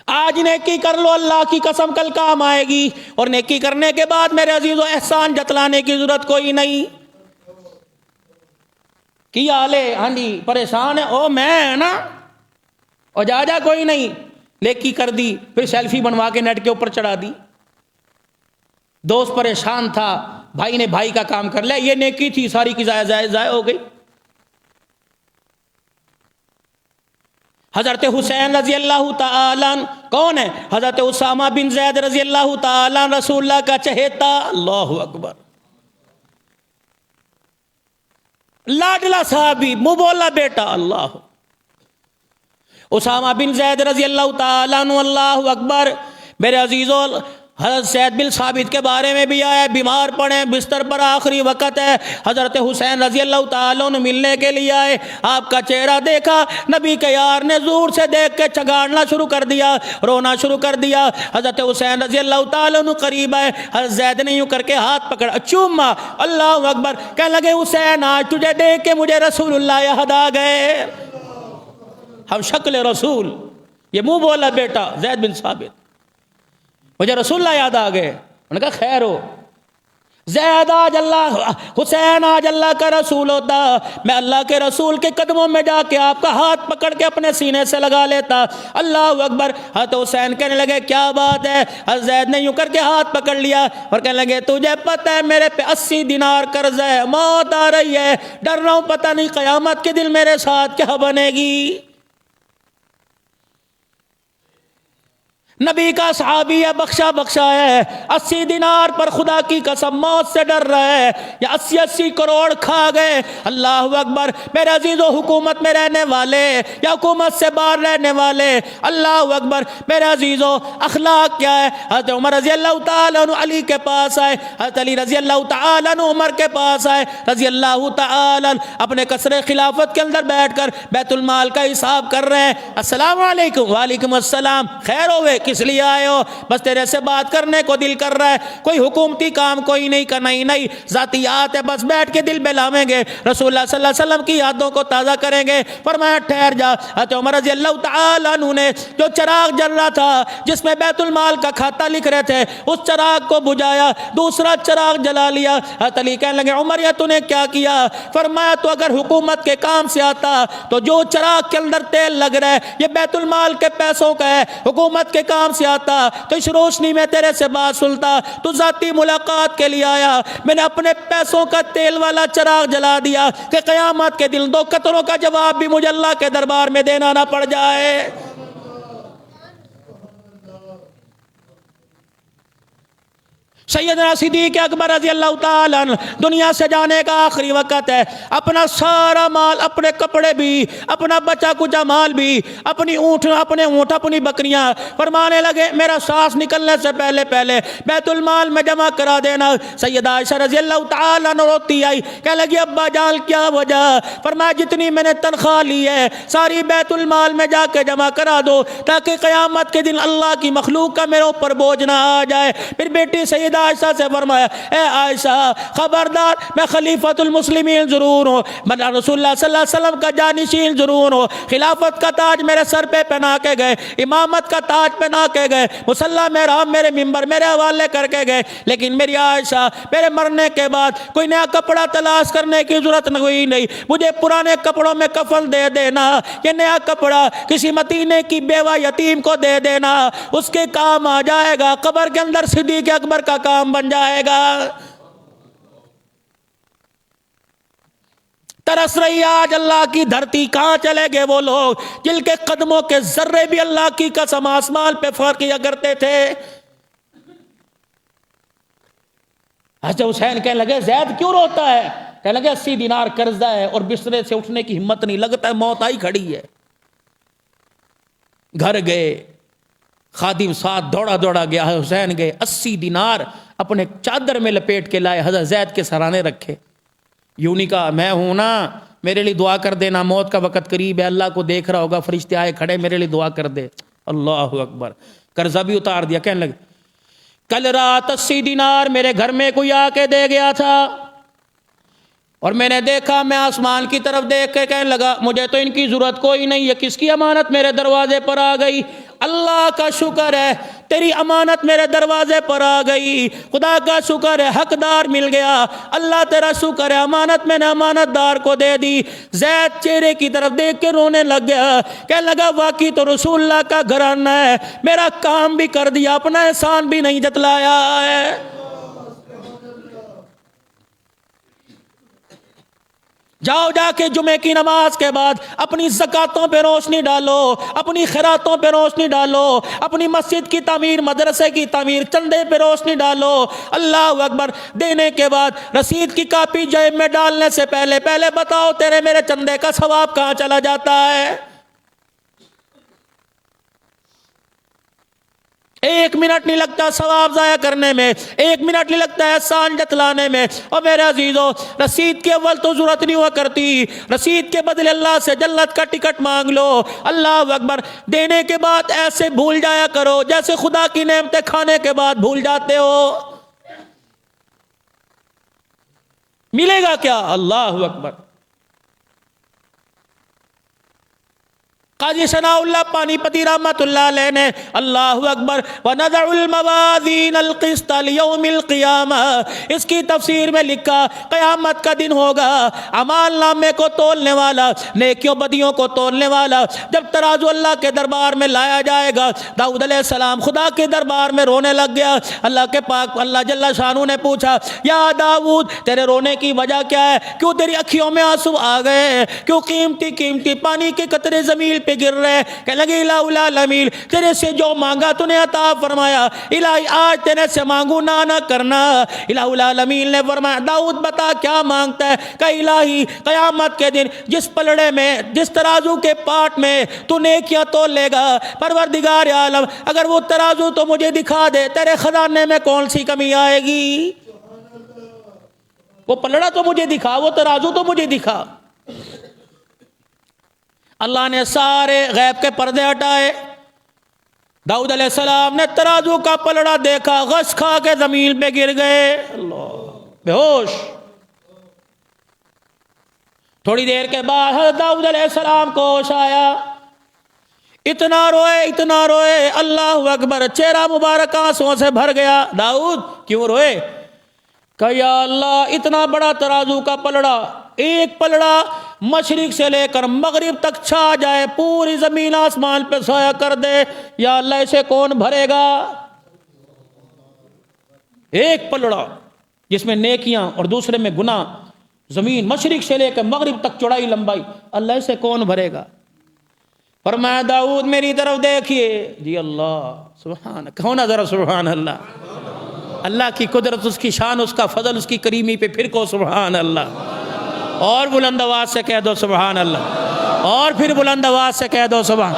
آج نیکی کر لو اللہ کی قسم کل کام آئے گی, اور نیکی کرنے کے بعد میرے عزیزو احسان جتلانے کی ضرورت کوئی نہیں. کیا حالے ہاں جی پریشان ہے او میں نا اور جا کوئی نہیں, نیکی کر دی پھر سیلفی بنوا کے نیٹ کے اوپر چڑھا دی. دوست پریشان تھا, بھائی نے بھائی کا کام کر لیا, یہ نیکی تھی ساری کی ضائع ہو گئی. حضرت حسین رضی اللہ تعالیٰ کون ہے؟ حضرت اسامہ بن زید رضی اللہ تعالیٰ رسول اللہ کا چہیتا. اللہ اکبر, لاڈلا صحابی منہ بولا بیٹا. اللہ اسامہ بن زید رضی اللہ تعالیٰ عنہ. اللہ اکبر. میرے عزیزو حضرت زید بن ثابت کے بارے میں بھی آیا, بیمار پڑے بستر پر آخری وقت ہے, حضرت حسین رضی اللہ تعالیٰ عنہ ملنے کے لیے آئے, آپ کا چہرہ دیکھا نبی کے یار نے زور سے دیکھ کے چگاڑنا شروع کر دیا, رونا شروع کر دیا. حضرت حسین رضی اللہ تعالیٰ عنہ قریب آئے, حضرت زید نے یوں کر کے ہاتھ پکڑا چوما. اللہ اکبر. کہنے لگے حسین آج تجھے دیکھ کے مجھے رسول اللہ یاد آ گئے, ہم شکل رسول. یہ منہ بولا بیٹا زید بن ثابت, مجھے رسول اللہ یاد آ گئے. انہوں نے کہا خیر ہو, زید آج اللہ حسین آج اللہ کا رسول ہوتا میں اللہ کے رسول کے قدموں میں جا کے آپ کا ہاتھ پکڑ کے اپنے سینے سے لگا لیتا. اللہ اکبر. حضرت حسین کہنے لگے کیا بات ہے؟ حضرت زید نے یوں کر کے ہاتھ پکڑ لیا اور کہنے لگے تجھے پتہ ہے میرے پہ 80 دینار قرض ہے, موت آ رہی ہے, ڈر رہا ہوں پتہ نہیں قیامت کے دن میرے ساتھ کیا بنے گی. نبی کا صحابی ہے, بخشا ہے, 80 دینار پر خدا کی قسم موت سے ڈر رہا ہے, یا 80 کروڑ کھا گئے. اللہ اکبر. میرے عزیزو حکومت میں رہنے والے یا حکومت سے باہر رہنے والے, اللہ اکبر. میرے عزیزو اخلاق کیا ہے؟ حضرت عمر رضی اللہ تعالیٰ عنہ علی کے پاس آئے, حضرت علی رضی اللہ تعالیٰ عنہ عمر کے پاس آئے رضی اللہ تعالیٰ اپنے قصر خلافت کے اندر بیٹھ کر بیت المال کا حساب کر رہے ہیں. السلام علیکم. وعلیکم السلام. خیر ہوئے؟ کس لیے آئے ہو؟ بس تیرے سے بات کرنے کو دل کر رہا ہے, کوئی حکومتی کام کوئی نہیں کرنا ہی نہیں, ذاتیات ہے, بس بیٹھ کے دل بہلاویں گے, رسول اللہ صلی اللہ علیہ وسلم کی یادوں کو تازہ کریں گے. فرمایا ٹھہر جا. حضرت عمر رضی اللہ تعالیٰ عنہ نے جو چراغ جل رہا تھا جس میں بیت المال کا کھاتا لکھ رہے تھے اس چراغ کو بجھایا, دوسرا چراغ جلا لیا. حضرت علی کہنے لگے عمر یہ تو نے کیا کیا؟ فرمایا تو اگر حکومت کے کام سے آتا تو جو چراغ کے اندر تیل لگ رہا ہے یہ بیت المال کے پیسوں کا ہے, حکومت کے کام سے آتا تو اس روشنی میں تیرے سے بات سنتا. تو ذاتی ملاقات کے لیے آیا, میں نے اپنے پیسوں کا تیل والا چراغ جلا دیا کہ قیامت کے دن 2 قطروں کا جواب بھی مجھے اللہ کے دربار میں دینا نہ پڑ جائے. سیدنا صدیق اکبر رضی اللہ تعالیٰ عنہ دنیا سے جانے کا آخری وقت ہے، اپنا سارا مال، اپنے کپڑے بھی، اپنا بچا کچا مال بھی، اپنے اونٹ، اپنی بکریاں، فرمانے لگے میرا سانس نکلنے سے پہلے پہلے بیت المال میں جمع کرا دینا۔ سیدہ عائشہ رضی اللہ تعالیٰ عنہ روتی آئی، کہنے لگی ابا جان کیا وجہ؟ فرمایا جتنی میں نے تنخواہ لی ہے ساری بیت المال میں جا کے جمع کرا دو تاکہ قیامت کے دن اللہ کی مخلوق کا میرے اوپر بوجھ نہ آ جائے۔ پھر بیٹی سیدہ عائشہ سے فرمایا اے عائشہ خبردار، میں خلیفۃ المسلمین ضرور ہوں، میں رسول اللہ صلی اللہ علیہ وسلم کا جانشین ضرور ہوں، خلافت کا تاج میرے سر پہ پہنا کے گئے، امامت کا تاج پہنا کے گئے، مصلی محراب میرے ممبر میرے حوالے کر کے گئے، لیکن میری عائشہ میرے مرنے کے بعد کوئی نیا کپڑا تلاش کرنے کی ضرورت نہیں، مجھے پرانے کپڑوں میں کفن دے دینا، یہ نیا کپڑا کسی مدینے کی بیوہ یتیم کو دے دینا، اس کے کام آ جائے گا، قبر کے اندر صدیق اکبر کا کام بن جائے گا۔ ترس رہی آج اللہ کی دھرتی، کہاں چلے گئے وہ لوگ جن کے قدموں کے ذرے بھی اللہ کی قسم آسمان پہ فرق کیا کرتے تھے۔ حضرت حسین کہنے لگے زید کیوں روتا ہے؟ کہنے لگے 80 دینار قرضہ ہے اور بسترے سے اٹھنے کی ہمت نہیں، لگتا ہے موت آئی کھڑی ہے۔ گھر گئے، خادم ساتھ دوڑا دوڑا گیا، حسین گئے 80 دینار اپنے چادر میں لپیٹ کے لائے، حضرت زید کے سرانے رکھے، یوں نہیں کہا میں ہوں نا میرے لیے دعا کر دینا، موت کا وقت قریب ہے، اللہ کو دیکھ رہا ہوگا، فرشتے آئے کھڑے میرے لیے دعا کر دے، اللہ اکبر، قرضہ بھی اتار دیا۔ کہنے لگے کل رات 80 دینار میرے گھر میں کوئی آ کے دے گیا تھا اور میں نے دیکھا، میں آسمان کی طرف دیکھ کے کہنے لگا مجھے تو ان کی ضرورت کوئی نہیں ہے، کس کی امانت میرے دروازے پر آ گئی؟ اللہ کا شکر ہے تیری امانت میرے دروازے پر آ گئی، خدا کا شکر ہے حقدار مل گیا، اللہ تیرا شکر ہے امانت میں نے امانت دار کو دے دی۔ زید چہرے کی طرف دیکھ کے رونے لگ گیا، کہنے لگا واقعی تو رسول اللہ کا گھرانہ ہے، میرا کام بھی کر دیا، اپنا احسان بھی نہیں جتلایا ہے۔ جاؤ جا کے جمعے کی نماز کے بعد اپنی زکاتوں پہ روشنی ڈالو، اپنی خیراتوں پہ روشنی ڈالو، اپنی مسجد کی تعمیر، مدرسے کی تعمیر، چندے پہ روشنی ڈالو۔ اللہ اکبر۔ دینے کے بعد رسید کی کاپی جیب میں ڈالنے سے پہلے پہلے بتاؤ تیرے میرے چندے کا ثواب کہاں چلا جاتا ہے؟ 1 منٹ نہیں لگتا ثواب ضائع کرنے میں، 1 منٹ نہیں لگتا احسان جتلانے میں۔ اور میرے عزیزو رسید کے اول تو ضرورت نہیں ہوا کرتی، رسید کے بدلے اللہ سے جنت کا ٹکٹ مانگ لو۔ اللہ اکبر۔ دینے کے بعد ایسے بھول جایا کرو جیسے خدا کی نعمتیں کھانے کے بعد بھول جاتے ہو۔ ملے گا کیا؟ اللہ اکبر۔ قاضی ثناء اللہ پانی پتی رحمت اللہ علیہ نے اللہ اکبر وَنَضَعُ الْمَوَازِينَ الْقِسْطَ لِيَوْمِ الْقِيَامَةِ، اس کی تفسیر میں لکھا قیامت کا دن ہوگا، اعمال نامے کو تولنے والا، نیکیوں بدیوں کو تولنے والا جب ترازو اللہ کے دربار میں لایا جائے گا۔ داؤد علیہ السلام خدا کے دربار میں رونے لگ گیا، اللہ کے پاک اللہ جل شانہ نے پوچھا یا داؤد تیرے رونے کی وجہ کیا ہے؟ کیوں تیری اکھیوں میں آنسو آ گئے؟ کیوں قیمتی پانی کے قطرے زمین پہ گر رہے؟ کہنے لگے الہ العالمین تیرے سے جو مانگا تو نے عطا فرمایا، الہی آج تیرے سے مانگو نہ کرنا۔ الہ العالمین نے فرمایا داؤد بتا کیا مانگتا ہے؟ کہ الہی قیامت کے دن جس پلڑے میں، جس ترازو کے پاٹ میں تو نیکیاں تول لے گا، پروردگار عالم اگر وہ ترازو تو مجھے دکھا دے، تیرے خزانے میں کون سی کمی آئے گی؟ وہ پلڑا تو مجھے دکھا، وہ ترازو تو مجھے دکھا۔ اللہ نے سارے غیب کے پردے ہٹائے، داؤد علیہ السلام نے ترازو کا پلڑا دیکھا، غش کھا کے زمین پہ گر گئے، اللہ بے ہوش۔ تھوڑی دیر کے بعد حضرت داؤد علیہ السلام کو ہوش آیا، اتنا روئے اللہ اکبر، چہرہ مبارک آنسوؤں سے بھر گیا۔ داؤد کیوں روئے؟ کہ یا اللہ اتنا بڑا ترازو کا پلڑا، ایک پلڑا مشرق سے لے کر مغرب تک چھا جائے، پوری زمین آسمان پہ سایہ کر دے، یا اللہ اسے کون بھرے گا؟ ایک پلڑا جس میں نیکیاں اور دوسرے میں گناہ، زمین مشرق سے لے کر مغرب تک چوڑائی لمبائی، اللہ اسے کون بھرے گا؟ فرمایا داؤد میری طرف دیکھیے، جی اللہ سبحان، کہو نا ذرا سبحان اللہ۔ اللہ کی قدرت، اس کی شان، اس کا فضل، اس کی کریمی پہ پھر کو سبحان اللہ، اور بلند آواز سے کہہ دو سبحان اللہ، اور پھر بلند آواز سے کہہ دو سبحان،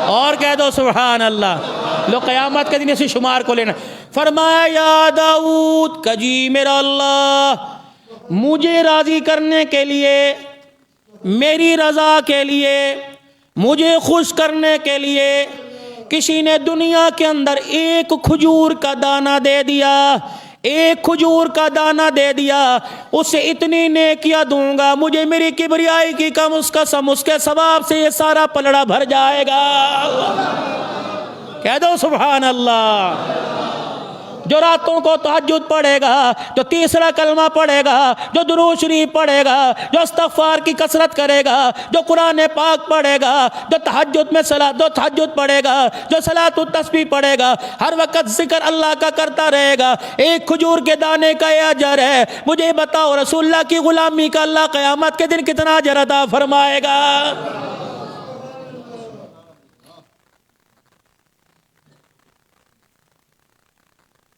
اور کہہ دو سبحان اللہ۔ لو قیامت کے دن اسی شمار کو لینا۔ فرمایا یا داؤد کجی میرا اللہ مجھے راضی کرنے کے لیے، میری رضا کے لیے، مجھے خوش کرنے کے لیے کسی نے دنیا کے اندر ایک کھجور کا دانہ دے دیا، ایک کھجور کا دانہ دے دیا، اسے اتنی نیکیاں دوں گا، مجھے میری کبریائی کی کم اس قسم، اس کے ثواب سے یہ سارا پلڑا بھر جائے گا۔ کہہ دو سبحان اللہ۔ جو راتوں کو تہجد پڑھے گا، جو تیسرا کلمہ پڑھے گا، جو درود شریف پڑھے گا، جو استغفار کی کثرت کرے گا، جو قرآن پاک پڑھے گا، جو تہجد پڑھے گا، جو صلاۃ التسبیح پڑھے گا، ہر وقت ذکر اللہ کا کرتا رہے گا، ایک کھجور کے دانے کا یہ اجر ہے۔ مجھے بتاؤ رسول اللہ کی غلامی کا اللہ قیامت کے دن کتنا اجر عطا فرمائے گا؟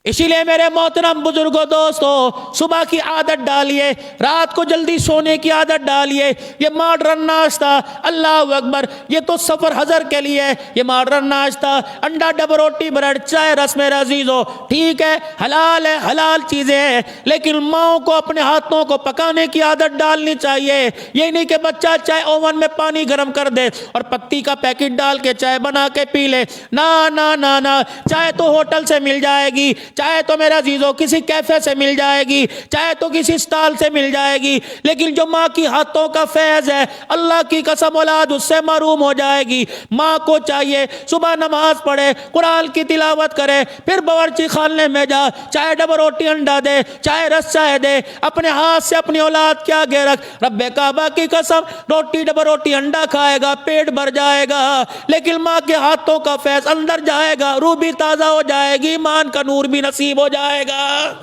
اسی لیے میرے محترم بزرگوں دوستو، صبح کی عادت ڈالیے، رات کو جلدی سونے کی عادت ڈالیے۔ یہ ماڈرن ناشتہ، اللہ اکبر، یہ تو سفر حضر کے لیے، یہ ماڈرن ناشتہ، انڈا ڈبل روٹی بریڈ چائے رس میرے عزیزو، ٹھیک ہے حلال چیزیں ہیں، لیکن ماؤں کو اپنے ہاتھوں کو پکانے کی عادت ڈالنی چاہیے۔ یہ نہیں کہ بچہ چائے اوون میں پانی گرم کر دے اور پتی کا پیکٹ ڈال کے چائے بنا کے پی لے، نہ، چائے تو ہوٹل سے مل جائے گی، چاہے تو میرا عزیزو کسی کیفے سے مل جائے گی، چاہے تو کسی اسٹال سے مل جائے گی، لیکن جو ماں کی ہاتھوں کا فیض ہے، اللہ کی قسم اولاد اس سے محروم ہو جائے گی۔ ماں کو چاہیے صبح نماز پڑھے، قرآن کی تلاوت کرے، پھر باورچی خانے میں جا، چاہے ڈبل روٹی انڈا دے، چاہے رس چائے دے، اپنے ہاتھ سے اپنی اولاد کے آگے رکھ۔ رب کعبہ کی قسم روٹی ڈبل روٹی انڈا کھائے گا، پیٹ بھر جائے گا، لیکن ماں کے ہاتھوں کا فیض اندر جائے گا، روح بھی تازہ ہو جائے گی، ایمان کا نور بھی نصیب ہو جائے گا۔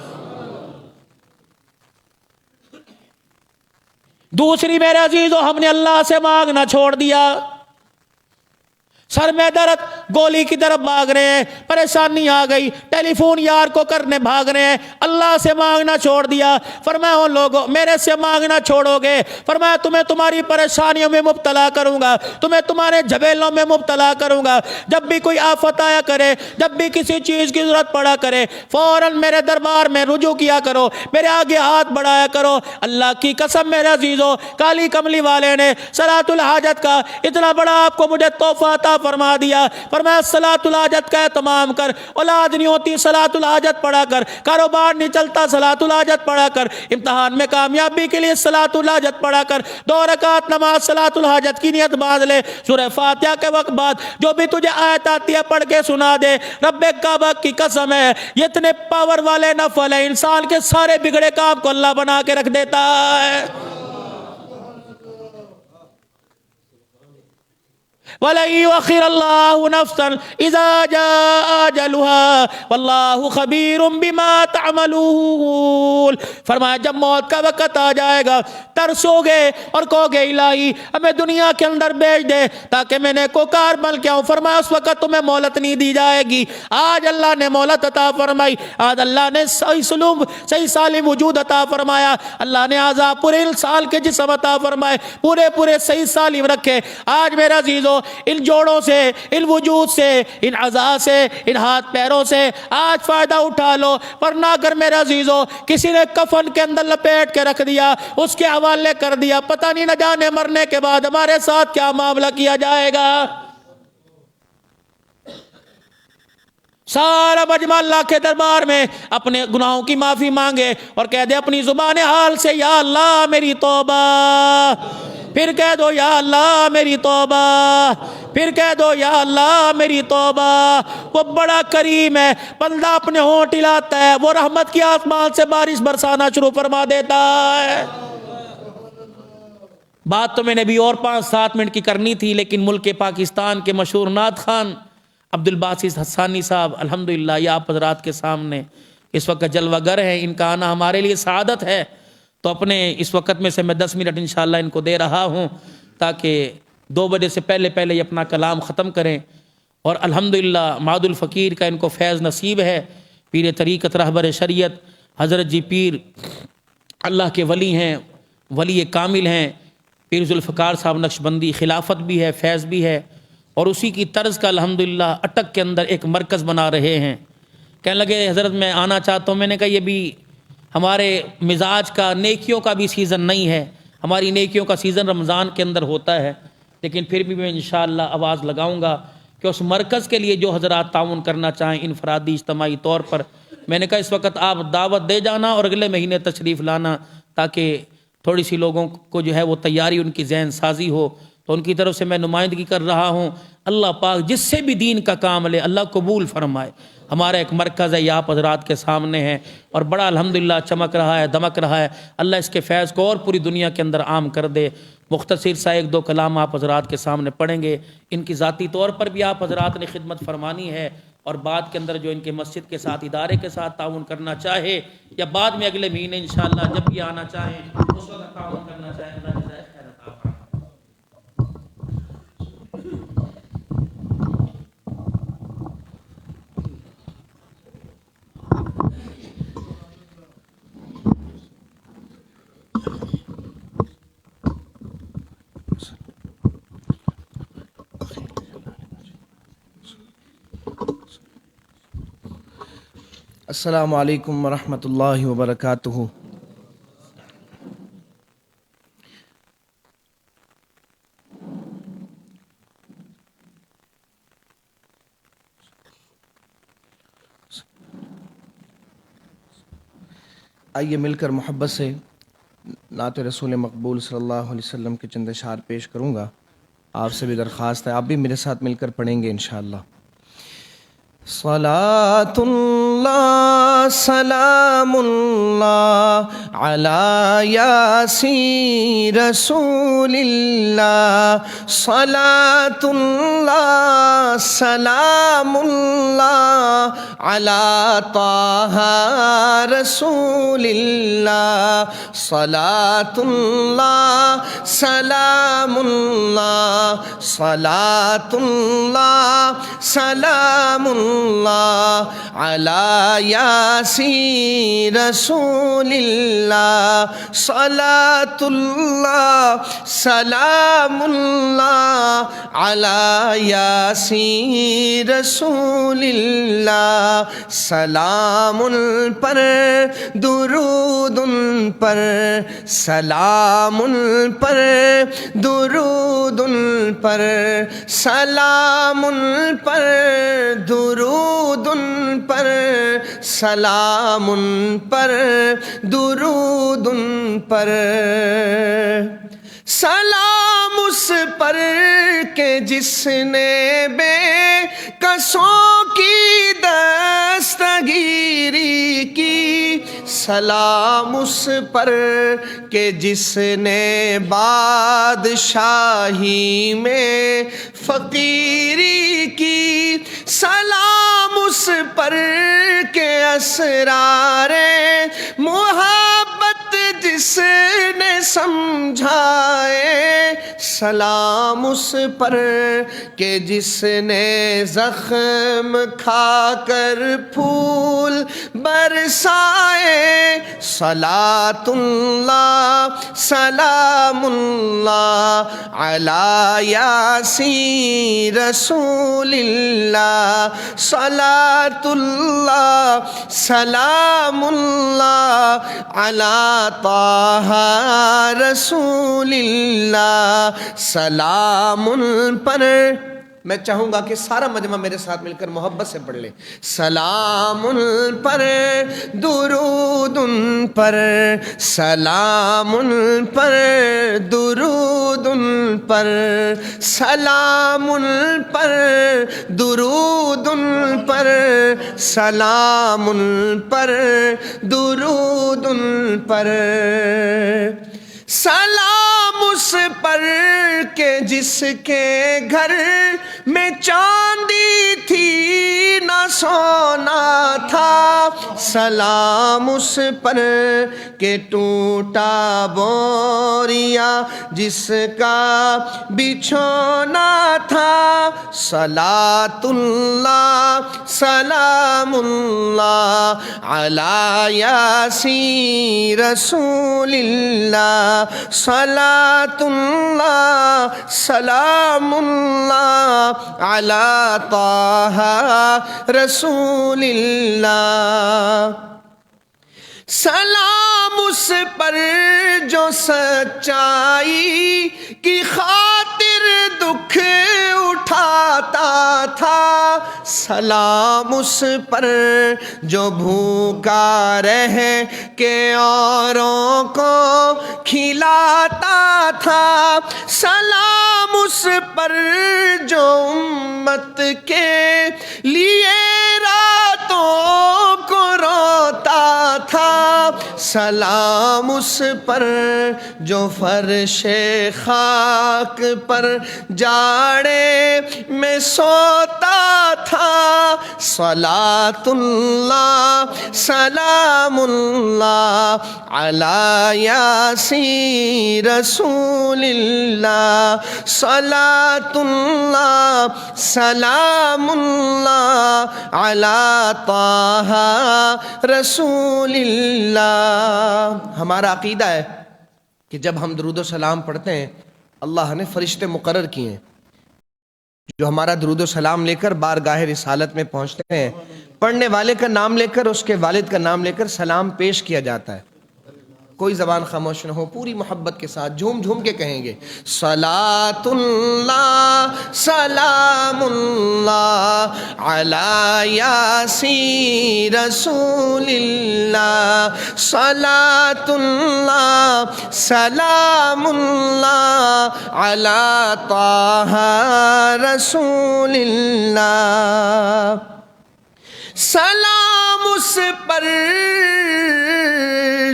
دوسری میرے عزیزو، ہم نے اللہ سے مانگنا چھوڑ دیا، سر میں درد، گولی کی طرف بھاگ رہے ہیں، پریشانی آ گئی، ٹیلی فون یار کو کرنے بھاگ رہے ہیں، اللہ سے مانگنا چھوڑ دیا۔ فرمایا او لوگو میرے سے مانگنا چھوڑو گے، فرمایا تمہیں تمہاری پریشانیوں میں مبتلا کروں گا، تمہیں تمہارے جھمیلوں میں مبتلا کروں گا۔ جب بھی کوئی آفت آیا کرے، جب بھی کسی چیز کی ضرورت پڑا کرے، فوراً میرے دربار میں رجوع کیا کرو، میرے آگے ہاتھ بڑھایا کرو۔ اللہ کی قسم میرے عزیزو، کالی کملی والے نے صلاۃ الحاجت کا اتنا بڑا آپ کو مجھے تحفہ عطا فرما دیا، فرمایا صلاۃ الحاجت کا اہتمام کر، اولاد نہیں ہوتی صلاۃ الحاجت پڑھا کر، کاروبار نہیں چلتا صلاۃ الحاجت پڑھا کر، امتحان میں کامیابی کے لیے صلاۃ الحاجت پڑھا کر، 2 رکعت نماز صلاۃ الحاجت کی نیت باندھ لے، سورہ فاتحہ کے وقت بعد جو بھی تجھے آیت آتی ہے پڑھ کے سنا دے۔ رب کعبہ کی قسم ہے یہ اتنے پاور والے نفل ہیں، انسان کے سارے بگڑے کام کو اللہ بنا کے رکھ دیتا ہے۔ وَلَن يُؤَخِّرَ اللَّهُ نَفْسًا إِذَا جَاءَ أَجَلُهَا وَاللَّهُ خَبِيرٌ بِمَا تَعْمَلُونَ۔ فرمایا جب موت کا وقت آ جائے گا ترسو گے اور کہو گے الہی ہمیں دنیا کے اندر بھیج دے تاکہ میں نیکوکار بن کے آؤں۔ فرمایا اس وقت تمہیں مہلت نہیں دی جائے گی۔ آج اللہ نے مہلت عطا فرمائی، آج اللہ نے صحیح سلوک، صحیح سالم وجود عطا فرمایا، اللہ نے اعضاء پورے انسان کے جسم عطا فرمائے، پورے صحیح سالم رکھے۔ آج میرا عزیزو ان جوڑوں سے، ان وجود سے، ان اعضاء سے، ان ہاتھ پیروں سے آج فائدہ اٹھا لو، ورنہ اگر میرا عزیزو کسی نے کفن کے اندر لپیٹ کے رکھ دیا، اس کے حوالے کر دیا، پتہ نہیں نہ جانے مرنے کے بعد ہمارے ساتھ کیا معاملہ کیا جائے گا۔ سارا مجمع اللہ کے دربار میں اپنے گناہوں کی معافی مانگے اور کہہ دے اپنی زبان حال سے یا اللہ میری توبہ، پھر کہہ دو یا اللہ میری توبہ، پھر کہہ دو یا اللہ میری توبہ۔ وہ بڑا کریم ہے، بندہ اپنے ہونٹ ہلاتا ہے وہ رحمت کی آسمان سے بارش برسانا شروع فرما دیتا ہے۔ بات تو میں نے بھی اور 5-7 منٹ کی کرنی تھی، لیکن ملک پاکستان کے مشہور نعت خوان عبدالباسط حسانی صاحب الحمدللہ یہ آپ حضرات کے سامنے اس وقت جلوہ گر ہیں، ان کا آنا ہمارے لیے سعادت ہے، تو اپنے اس وقت میں سے میں 10 منٹ انشاءاللہ ان کو دے رہا ہوں تاکہ 2 بجے سے پہلے یہ اپنا کلام ختم کریں، اور الحمدللہ معاد الفقیر کا ان کو فیض نصیب ہے، پیر طریقت رہبر شریعت حضرت جی پیر اللہ کے ولی ہیں، ولی کامل ہیں، پیر ذوالفقار صاحب نقشبندی، خلافت بھی ہے، فیض بھی ہے، اور اسی کی طرز کا الحمدللہ اٹک کے اندر ایک مرکز بنا رہے ہیں۔ کہنے لگے حضرت میں آنا چاہتا ہوں، میں نے کہا یہ بھی ہمارے مزاج کا، نیکیوں کا بھی سیزن نہیں ہے، ہماری نیکیوں کا سیزن رمضان کے اندر ہوتا ہے، لیکن پھر بھی میں انشاءاللہ آواز لگاؤں گا کہ اس مرکز کے لیے جو حضرات تعاون کرنا چاہیں انفرادی اجتماعی طور پر، میں نے کہا اس وقت آپ دعوت دے جانا اور اگلے مہینے تشریف لانا، تاکہ تھوڑی سی لوگوں کو جو ہے وہ تیاری ان کی ذہن سازی ہو۔ تو ان کی طرف سے میں نمائندگی کر رہا ہوں۔ اللہ پاک جس سے بھی دین کا کام لے اللہ قبول فرمائے۔ ہمارا ایک مرکز ہے، یہ آپ حضرات کے سامنے ہے، اور بڑا الحمدللہ چمک رہا ہے، دمک رہا ہے۔ اللہ اس کے فیض کو اور پوری دنیا کے اندر عام کر دے۔ مختصر سا ایک دو کلام آپ حضرات کے سامنے پڑھیں گے۔ ان کی ذاتی طور پر بھی آپ حضرات نے خدمت فرمانی ہے، اور بعد کے اندر جو ان کے مسجد کے ساتھ، ادارے کے ساتھ تعاون کرنا چاہے، یا بعد میں اگلے مہینے انشاءاللہ جب بھی آنا چاہیں اس وقت تعاون کرنا چاہیں، اللہ جزائے خیر عطا فرمائے۔ السلام علیکم ورحمۃ اللہ وبرکاتہ۔ آئیے مل کر محبت سے نعت رسول مقبول صلی اللہ علیہ وسلم کے چند اشعار پیش کروں گا۔ آپ سے بھی درخواست ہے آپ بھی میرے ساتھ مل کر پڑھیں گے انشاءاللہ۔ صلاۃ اللہ سلام اللہ علی یاسین رسول اللہ، صلاۃ اللہ سلام اللہ علی طہ رسول اللہ، صلاۃ اللہ سلام اللہ، صلاۃ اللہ سلام اللہ علی یاسین رسول اللہ، صلاۃ اللہ سلام اللہ علی یاسین رسول اللہ، سلام پر درود پر، سلام پر درود پر، سلام پر درود پر، سلام پر درود پر، سلام اس پر کہ جس نے بے کسوں کی دستگیری کی، سلام اس پر کہ جس نے بادشاہی میں فقیری کی، سلام اس پر کہ اسرار محبت جس نے سمجھائے، سلام اس پر کہ جس نے زخم کھا کر پھول برسائے، صلاۃ اللہ سلام اللہ علی یاسین رسول اللہ، صلاۃ اللہ سلام اللہ علی طہ رسول اللہ، سلام پر، میں چاہوں گا کہ سارا مجمع میرے ساتھ مل کر محبت سے پڑھ لے، سلام پر درود پر، سلام پر درود پر، سلام پر درود پر، سلام پر درود پر، سلام اس پر کہ جس کے گھر میں چاندی تھی نہ سونا تھا، سلام اس پر کہ ٹوٹا بوریا جس کا بچھونا تھا، صلاۃ اللہ سلام اللہ علی یاسین رسول اللہ، صلاۃ اللہ سلام اللہ علی طہ رسول اللہ، سلام اس پر جو سچائی کی خاطر دکھ اٹھاتا تھا، سلام اس پر جو بھوکا رہ کے اوروں کو کھلاتا تھا، سلام اس پر جو امت کے لیے راتوں کو روتا تھا، سلام اس پر جو فرش خاک پر جاڑے میں سوتا تھا، صلاۃ اللہ سلام اللہ علی یاسین رسول اللہ، صلاۃ اللہ سلام اللہ علی طہ رسول اللہ۔ ہمارا عقیدہ ہے کہ جب ہم درود و سلام پڑھتے ہیں، اللہ نے فرشتے مقرر کیے ہیں جو ہمارا درود و سلام لے کر بارگاہ رسالت میں پہنچتے ہیں، پڑھنے والے کا نام لے کر، اس کے والد کا نام لے کر سلام پیش کیا جاتا ہے۔ کوئی زبان خاموش نہ ہو، پوری محبت کے ساتھ جھوم جھوم کے کہیں گے، صلاۃ اللہ سلام اللہ علی یاسین رسول اللہ، صلاۃ اللہ سلام اللہ علی طہ رسول اللہ، سلام اس پر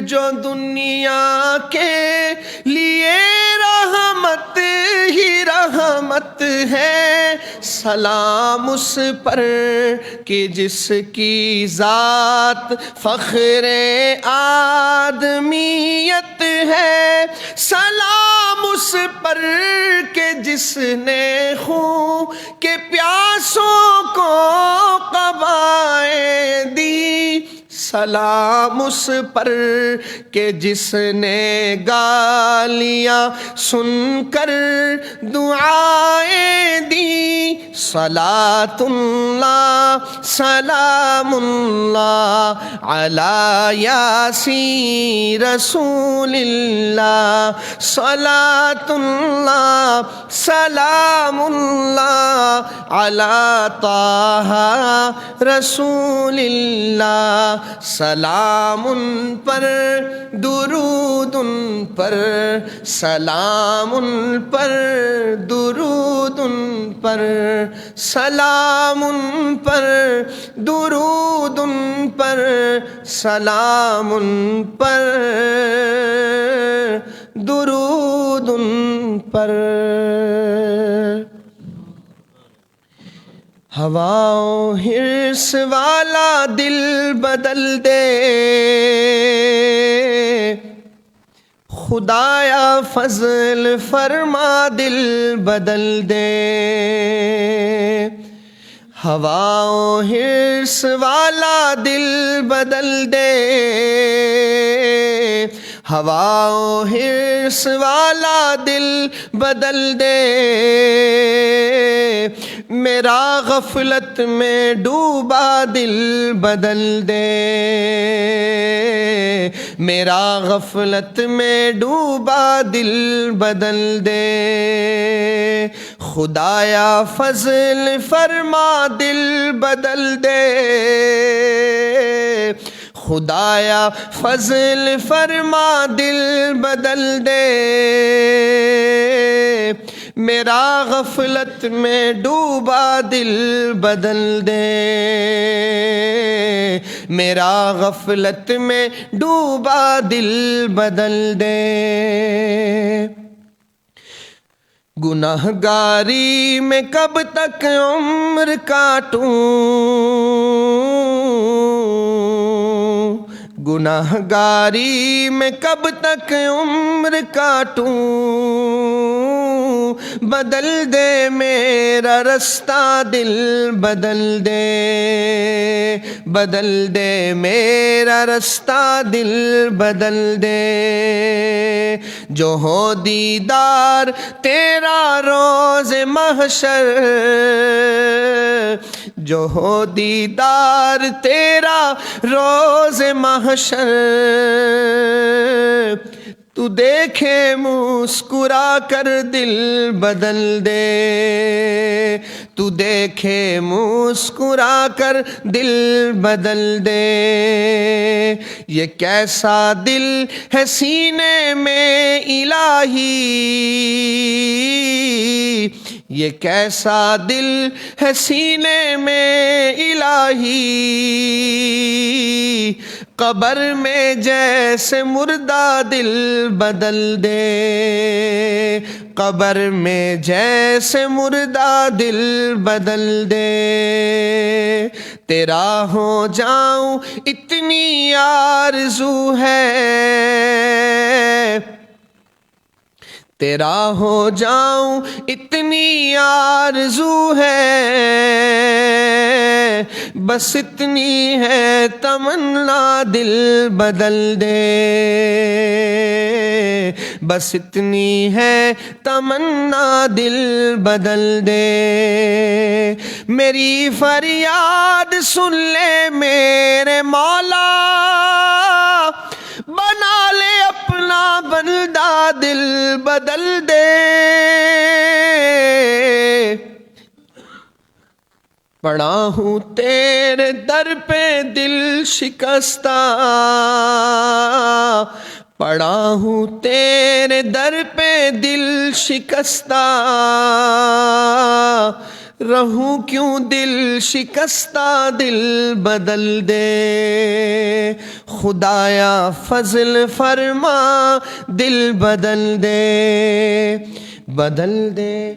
جو دنیا کے لیے رحمت ہی رحمت ہے، سلام اس پر کہ جس کی ذات فخر آدمیت ہے، سلام اس پر کہ جس نے خون کے پیاسوں کو قبائیں دی، سلام اس پر کہ جس نے گالیاں سن کر دعائیں دی، صلاۃ اللہ سلام اللہ علی یاسین رسول اللہ، صلاۃ اللہ سلام اللہ علی طہ رسول اللہ، سلام ان پر درود ان پر، سلام ان پر درود ان پر، سلام ان پر درود ان پر، سلام ان پر درود ان پر۔ ہواؤں حرص والا دل بدل دے، خدایا فضل فرما دل بدل دے، ہواؤں حرص والا دل بدل دے، ہواؤں حرص والا دل بدل دے، میرا غفلت میں ڈوبا دل بدل دے، میرا غفلت میں ڈوبا دل بدل دے، خدایا فضل فرما دل بدل دے، خدایا فضل فرما دل بدل دے، میرا غفلت میں ڈوبا دل بدل دے، میرا غفلت میں ڈوبا دل بدل دے، گناہگاری میں کب تک عمر کاٹوں، گناہگاری میں کب تک عمر کاٹوں، بدل دے میرا رستہ دل بدل دے، بدل دے میرا رستہ دل بدل دے، جو ہو دیدار تیرا روز محشر، جو ہو دیدار تیرا روز محشر، تو دیکھے مسکرا کر دل بدل دے، تو دیکھے مسکرا کر دل بدل دے، یہ کیسا دل ہے سینے میں الہی، یہ کیسا دل ہے سینے میں الہی، قبر میں جیسے مردہ دل بدل دے، قبر میں جیسے مردہ دل بدل دے، تیرا ہو جاؤں اتنی آرزو ہے، تیرا ہو جاؤں اتنی آرزو ہے، بس اتنی ہے تمنا دل بدل دے، بس اتنی ہے تمنا دل بدل دے، میری فریاد سن لے میرے مولا، بنا لے اپنا بندہ دل بدل دے، پڑا ہوں تیرے در پہ دل شکستہ، پڑا ہوں تیرے در پہ دل شکستہ، رہوں کیوں دل شکستہ دل بدل دے، خدایا فضل فرما دل بدل دے، بدل دے،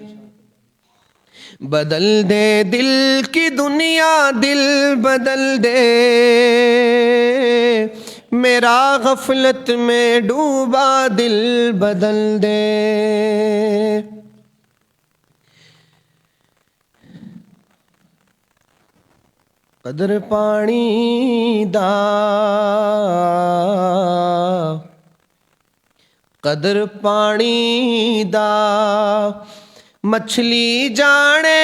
بدل دے دل کی دنیا دل بدل دے، میرا غفلت میں ڈوبا دل بدل دے، قدر پانی دا، قدر پانی دا مچھلی جانے،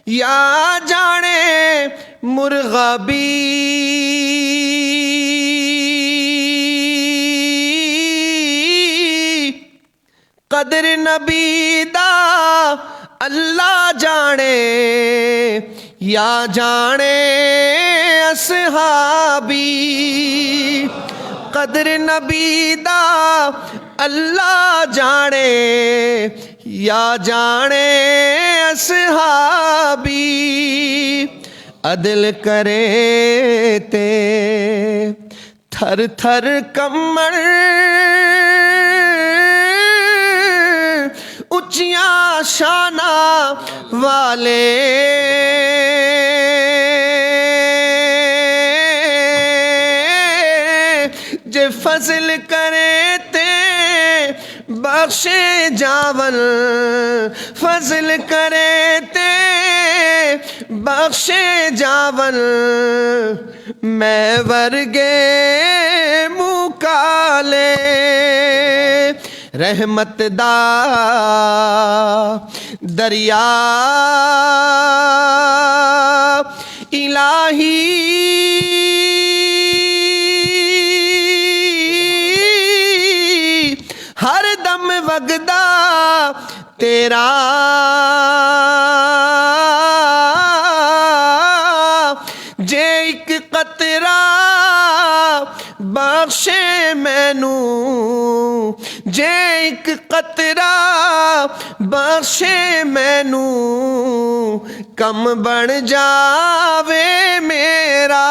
یا جانے مرغا بھی، قدر نبی دا اللہ جانے، یا جانے اصحابی، قدر نبی دا اللہ جانے، یا جانے اصحابی، عدل کرے تے تھر تھر کمر، اونچیاں شانہ والے، جے فضل کرے تے بخشے جاون، فضل کرے تے بخشے جاون، میں ورگے مکالے، رحمت دا دریا الہی، ہر دم وگدا تیرا، جے ایک قطرہ بخشے مینوں، جے ایک قطرہ بخشے مینوں، کم بن جاوے میرا،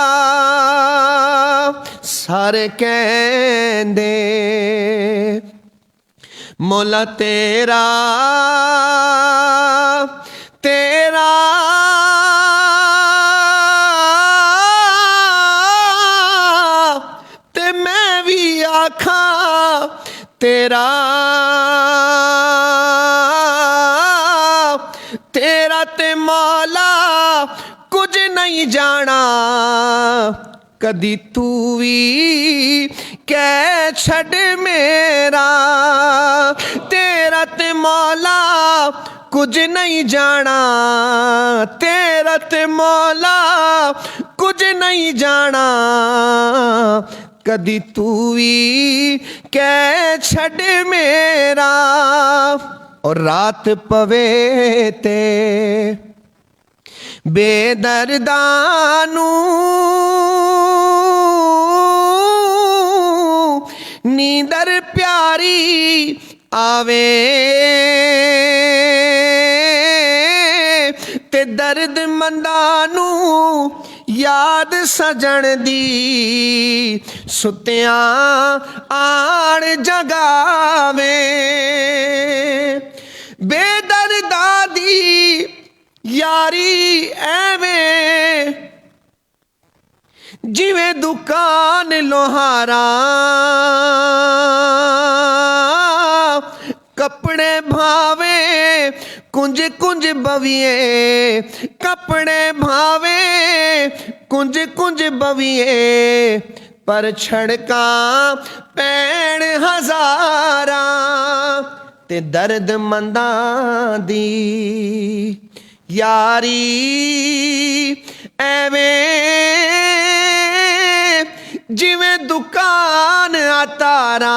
ਸਾਰੇ ਕਹਿੰਦੇ ਮੌਲਾ ਤੇਰਾ ਤੇਰਾ ਤੇ ਮੈਂ ਵੀ ਆਖਾਂ ਤੇਰਾ ਤੇਰਾ ਤੇ ਮੌਲਾ ਕੁਝ ਨਹੀਂ ਜਾਣਾ ਕਦੀ ਤੂੰ ਵੀ ਕਹਿ ਛੱਡ ਮੇਰਾ ਤੇਰਾ ਤੇ ਮੌਲਾ ਕੁਝ ਨਹੀਂ ਜਾਣਾ ਤੇਰਾ ਤੇ ਮੌਲਾ ਕੁਝ ਨਹੀਂ ਜਾਣਾ ਕਦੀ ਤੂੰ ਵੀ ਕਹਿ ਛੱਡ ਮੇਰਾ ਔਰ ਰਾਤ ਪਵੇ ਤੇ ਬੇਦਰਦਾਂ ਨੂੰ ਨੀਂਦਰ ਪਿਆਰੀ ਆਵੇ ਤੇ ਦਰਦ ਮੰਦਾਂ ਨੂੰ ਯਾਦ ਸਜਣ ਦੀ ਸੁੱਤਿਆਂ ਆਣ ਜਗਾਵੇ ਬੇਦਰਦਾਂ ਦੀ ਯਾਰੀ ਐਵੇਂ ਜਿਵੇਂ ਦੁਕਾਨ ਲੋਹਾਰਾ ਕੱਪੜੇ ਭਾਵੇਂ ਕੁੰਜ ਕੁੰਜ ਬਵੀਏ ਕੱਪੜੇ ਭਾਵੇਂ ਕੁੰਜ ਕੁੰਜ ਬਵੀਏ ਪਰ ਛੜਕਾਂ ਪੈਣ ਹਜ਼ਾਰਾਂ ਤੇ ਦਰਦ ਮੰਦਾਂ ਦੀ ਯਾਰੀ ਐਵੇਂ ਜਿਵੇਂ ਦੁਕਾਨ ਆਤਾਰਾਂ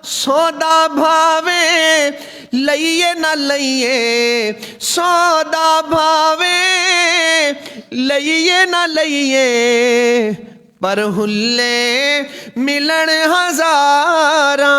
ਸੌਦਾ ਭਾਵੇਂ ਲਈਏ ਨਾ ਲਈਏ ਸੌਦਾ ਭਾਵੇਂ ਲਈਏ ਨਾ ਲਈਏ ਪਰ ਹੁੱਲੇ ਮਿਲਣ ਹਜ਼ਾਰਾਂ।